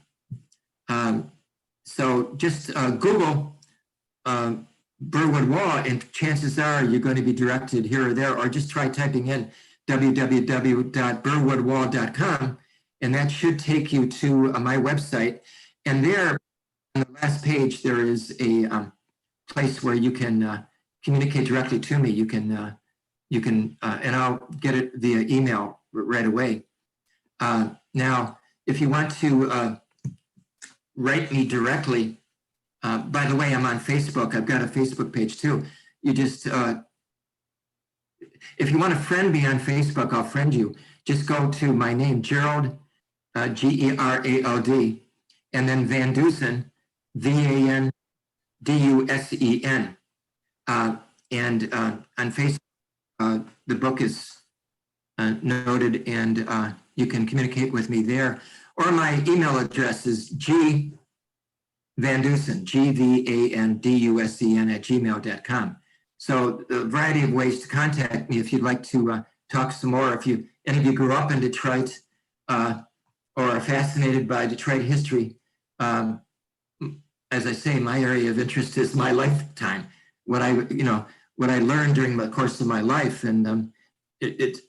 So just Google Birwood Wall, and chances are you're going to be directed here or there, or just try typing in www.birwoodwall.com, and that should take you to my website. And there, on the last page, there is a place where you can communicate directly to me. You can, and I'll get it via email right away. Now, if you want to write me directly, by the way, I'm on Facebook. I've got a Facebook page too. You just, if you want to friend me on Facebook, I'll friend you. Just go to my name, Gerald, Gerald, and then Van Dusen, VanDusen. And on Facebook, the book is noted, and you can communicate with me there. Or my email address is Van Dusen, GVANDUSEN @gmail.com. So a variety of ways to contact me if you'd like to talk some more. If any of you grew up in Detroit or are fascinated by Detroit history, as I say, my area of interest is my lifetime. What I learned during the course of my life, and it's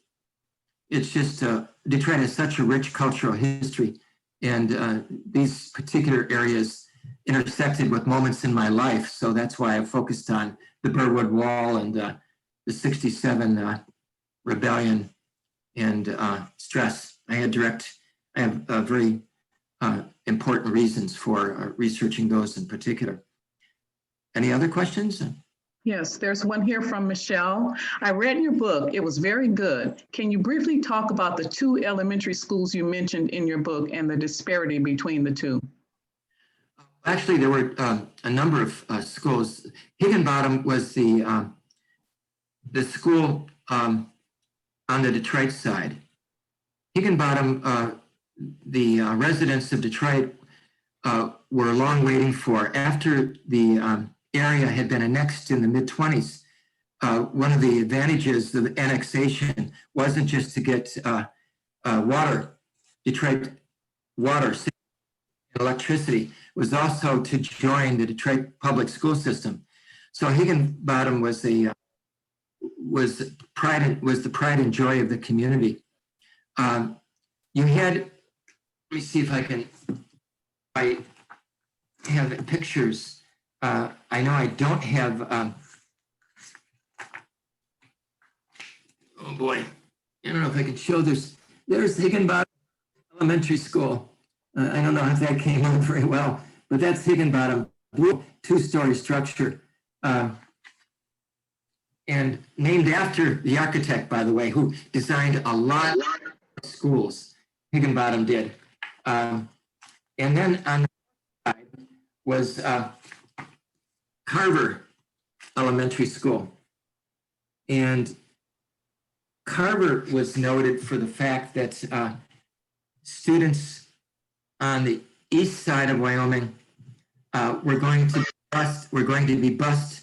just Detroit has such a rich cultural history, and these particular areas intersected with moments in my life. So that's why I focused on the Birwood Wall and the 67 rebellion and stress. I have very important reasons for researching those in particular. Any other questions? Yes, there's one here from Michelle. I read your book. It was very good. Can you briefly talk about the 2 elementary schools you mentioned in your book and the disparity between the 2? Actually, there were a number of schools. Higginbottom was the school on the Detroit side. Higginbottom, the residents of Detroit were long waiting for. After the area had been annexed in the mid-20s, one of the advantages of annexation wasn't just to get water, Detroit water, electricity, was also to join the Detroit public school system. So Higginbottom was the pride and joy of the community. You had, let me see if I have pictures. I know I don't have, oh boy, I don't know if I can show this. There's Higginbottom Elementary School. I don't know if that came out very well, but that's Higginbottom, blue two-story structure. And named after the architect, by the way, who designed a lot of schools. Higginbottom did. And then on the side was Carver Elementary School. And Carver was noted for the fact that students on the east side of Wyoming were going to be bused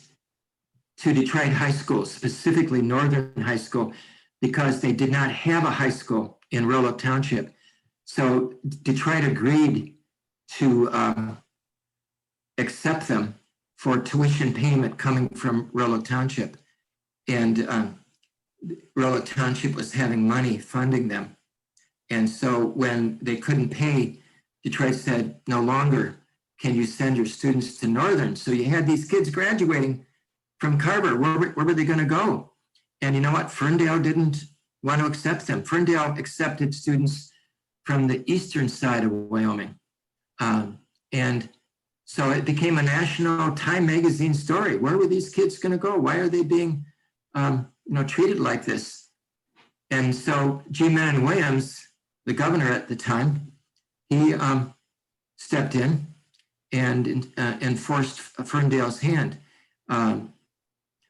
to Detroit high school, specifically Northern High School, because they did not have a high school in Roanoke Township. So Detroit agreed to accept them for tuition payment coming from Roanoke Township. And Roanoke Township was having money funding them. And so when they couldn't pay, Detroit said, no longer can you send your students to Northern. So you had these kids graduating from Carver. Where were they going to go? And you know what? Ferndale didn't want to accept them. Ferndale accepted students from the eastern side of Wyoming. And so it became a national Time magazine story. Where were these kids going to go? Why are they being treated like this? And so G. Manning Williams, the governor at the time, he stepped in and enforced Ferndale's hand,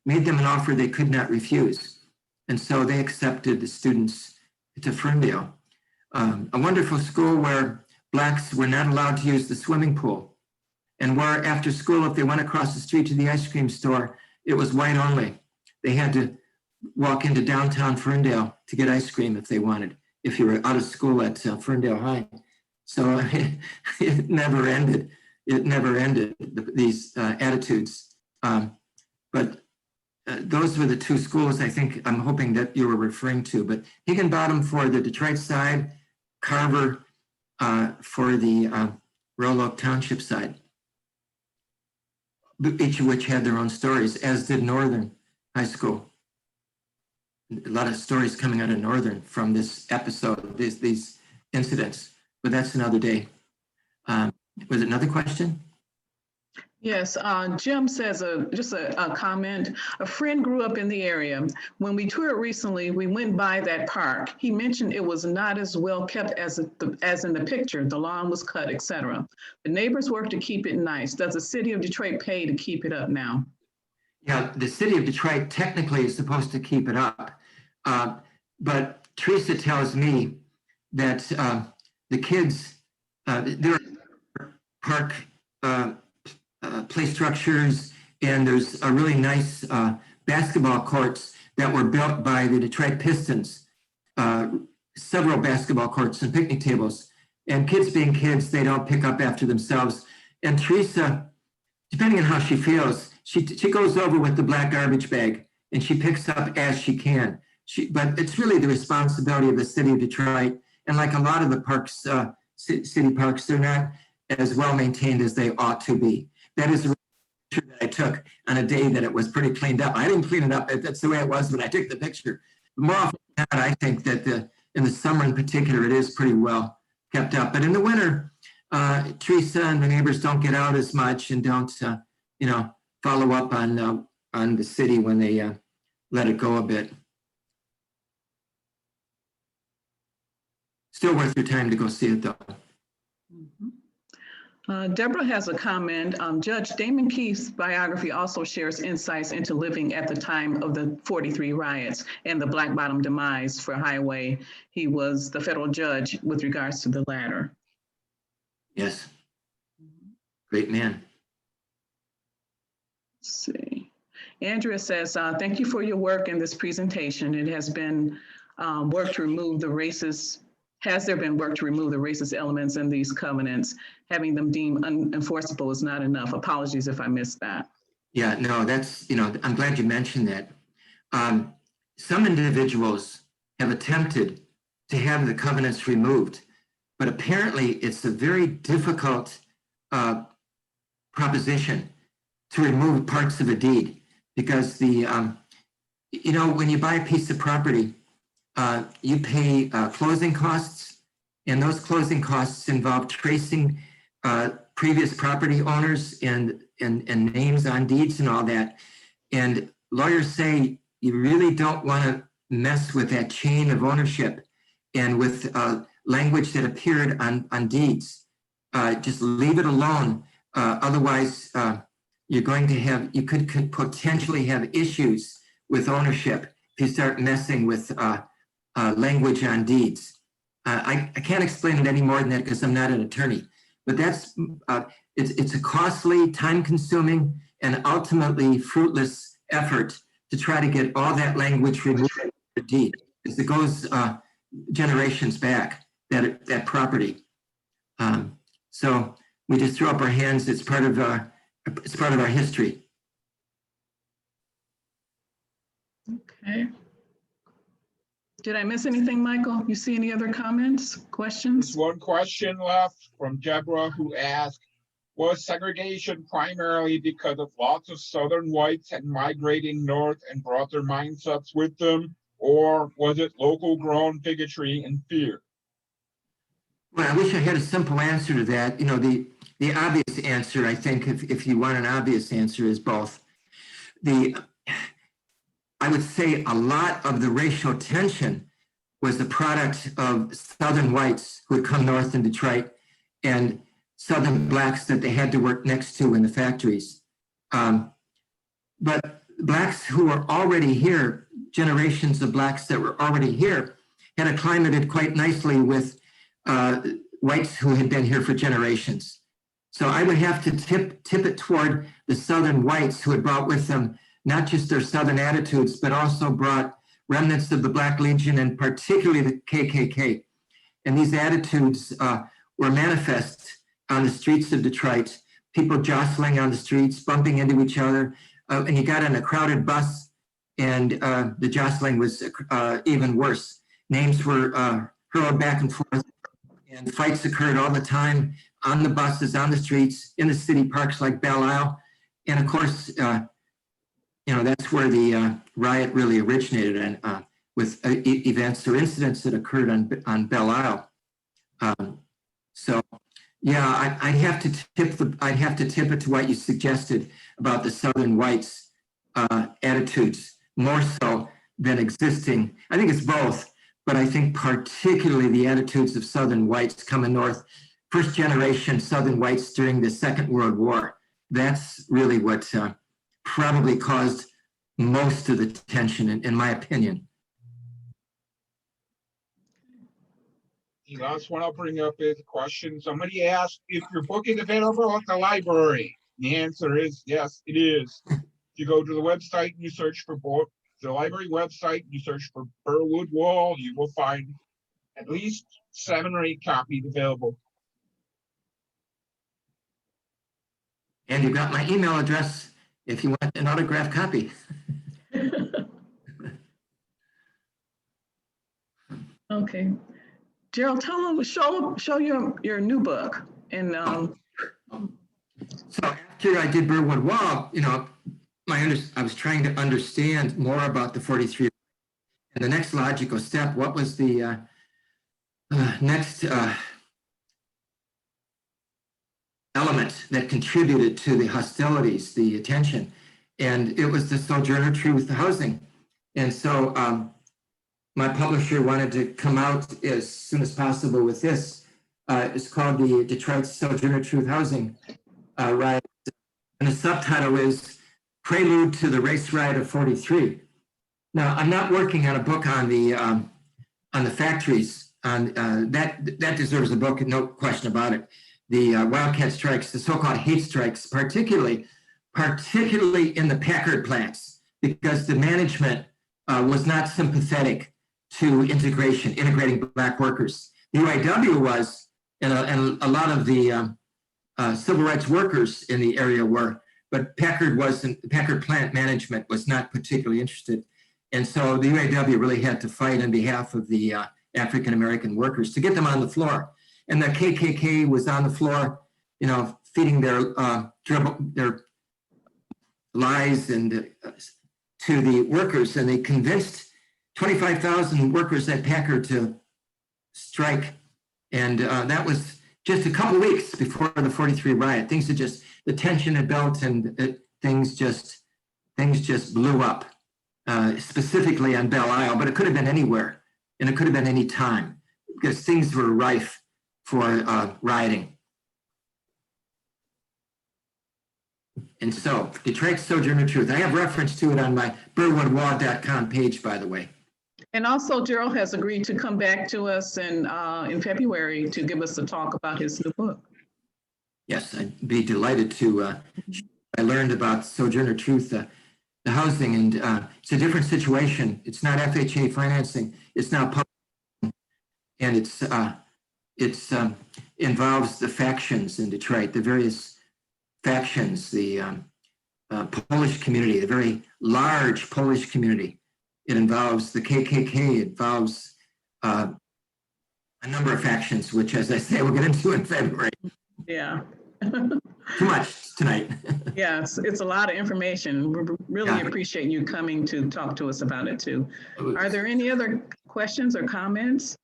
made them an offer they could not refuse. And so they accepted the students to Ferndale, a wonderful school where Blacks were not allowed to use the swimming pool, and where after school, if they went across the street to the ice cream store, it was white only. They had to walk into downtown Ferndale to get ice cream if they wanted, if you were out of school at Ferndale High. So it never ended. It never ended, these attitudes. But those were the two schools I think I'm hoping that you were referring to. But Higginbottom for the Detroit side, Carver for the Roanoke Township side, each of which had their own stories, as did Northern High School. A lot of stories coming out of Northern from this episode, these incidents, but that's another day. Was it another question? Yes, Jim says just a comment. A friend grew up in the area. When we toured recently, we went by that park. He mentioned it was not as well kept as in the picture. The lawn was cut, etc. The neighbors worked to keep it nice. Does the city of Detroit pay to keep it up now? Yeah, the city of Detroit technically is supposed to keep it up. But Teresa tells me that the kids, there are park play structures, and there's a really nice basketball courts that were built by the Detroit Pistons, several basketball courts and picnic tables. And kids being kids, they don't pick up after themselves. And Teresa, depending on how she feels, she goes over with the black garbage bag and she picks up as she can. But it's really the responsibility of the city of Detroit. And like a lot of the parks, city parks, they're not as well maintained as they ought to be. That is a picture that I took on a day that it was pretty cleaned up. I didn't clean it up. That's the way it was when I took the picture. But more often than not, I think that in the summer in particular, it is pretty well kept up. But in the winter, Teresa and the neighbors don't get out as much and don't, follow up on the city when they let it go a bit. Still worth your time to go see it, though. Mm-hmm. Deborah has a comment. Judge Damon Keith's biography also shares insights into living at the time of the 43 riots and the Black Bottom demise for Highway. He was the federal judge with regards to the latter. Yes. Great man. see. Andrea says, thank you for your work in this presentation. It has been work to remove the racist, has there been work to remove the racist elements in these covenants? Having them deemed unenforceable is not enough. Apologies if I missed that. Yeah, no, that's, I'm glad you mentioned that. Some individuals have attempted to have the covenants removed, but apparently it's a very difficult proposition to remove parts of a deed because when you buy a piece of property, you pay closing costs, and those closing costs involve tracing previous property owners and names on deeds and all that. And lawyers say you really don't want to mess with that chain of ownership and with language that appeared on deeds. Just leave it alone. Otherwise, you could potentially have issues with ownership if you start messing with language on deeds. I can't explain it any more than that because I'm not an attorney, but it's a costly, time-consuming, and ultimately fruitless effort to try to get all that language removed from the deed, because it goes generations back, that property. So we just throw up our hands. It's part of our history. Okay. Did I miss anything, Michael? You see any other comments, questions? There's one question left from Deborah, who asked, was segregation primarily because of lots of Southern whites had migrating north and brought their mindsets with them, or was it local grown bigotry and fear? Well, I wish I had a simple answer to that. The obvious answer, I think, if you want an obvious answer, is both. I would say a lot of the racial tension was the product of Southern whites who had come north in Detroit and Southern blacks that they had to work next to in the factories. But blacks who were already here, generations of blacks that were already here, had acclimated quite nicely with whites who had been here for generations. So I would have to tip it toward the Southern whites who had brought with them not just their Southern attitudes, but also brought remnants of the Black Legion and particularly the KKK. And these attitudes were manifest on the streets of Detroit, people jostling on the streets, bumping into each other. And you got on a crowded bus and the jostling was even worse. Names were hurled back and forth, and fights occurred all the time on the buses, on the streets, in the city parks like Belle Isle. And of course, that's where the riot really originated, and with events or incidents that occurred on Belle Isle. So, yeah, I'd have to tip it to what you suggested about the Southern whites' attitudes more so than existing. I think it's both, but I think particularly the attitudes of Southern whites coming north, first generation Southern whites during the Second World War. That's really what probably caused most of the tension, in my opinion. The last one I'll bring up is a question. Somebody asked if your book is available at the library. The answer is yes, it is. If you go to the website and you search for the library website, you search for Birwood Wall, you will find at least 7 or 8 copies available. And you've got my email address if you want an autographed copy. Okay. Gerald, show your new book. And So after I did Birwood Wall, I was trying to understand more about the 43. And the next logical step, what was the next element that contributed to the hostilities, the tension? And it was the Sojourner Truth housing. And so my publisher wanted to come out as soon as possible with this. It's called the Detroit Sojourner Truth Housing Riot. And the subtitle is Prelude to the Race Riot of 43. Now, I'm not working on a book on the factories. That deserves a book, no question about it. The wildcat strikes, the so-called hate strikes, particularly particularly in the Packard plants, because the management was not sympathetic to integrating Black workers. The UAW was, and a lot of the civil rights workers in the area were, but Packard wasn't. The Packard plant management was not particularly interested. And so the UAW really had to fight on behalf of the African-American workers to get them on the floor. And the KKK was on the floor, you know, feeding their lies and to the workers. And they convinced 25,000 workers at Packard to strike. And that was just a couple weeks before the 43 riot. Things had just, the tension had built and things just blew up. Specifically on Belle Isle, but it could have been anywhere, and it could have been any time, because things were rife for rioting. And so, Detroit Sojourner Truth. I have reference to it on my birwoodwall.com page, by the way. And also, Gerald has agreed to come back to us in February to give us a talk about his new book. Yes, I'd be delighted to. I learned about Sojourner Truth, the housing, and it's a different situation. It's not FHA financing. It's now public, and it's involves the factions in Detroit, the various factions, the Polish community, the very large Polish community. It involves the KKK. It involves a number of factions, which, as I say, we'll get into in February. Yeah. Too much tonight. Yes, it's a lot of information. We really appreciate you coming to talk to us about it too. Are there any other questions or comments?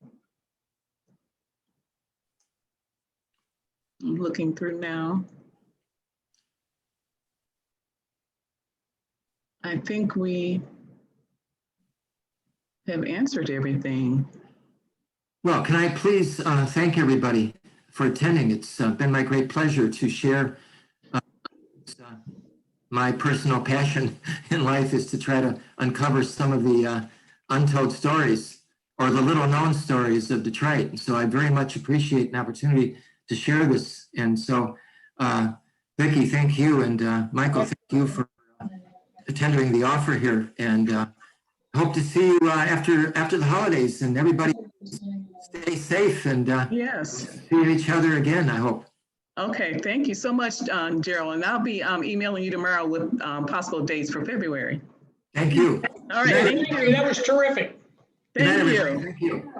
I'm looking through now. I think we have answered everything. Well, can I please thank everybody for attending. It's been my great pleasure to share my personal passion in life is to try to uncover some of the untold stories or the little known stories of Detroit. And so I very much appreciate an opportunity to share this. And so Vicki, thank you. And Michael, thank you for attending the offer here. And hope to see you after the holidays, and everybody stay safe and Yes. see each other again, I hope. Okay, thank you so much, Gerald. And I'll be emailing you tomorrow with possible dates for February. Thank you. All right, thank you. That was terrific. Good night, Thank everybody. you. Thank you.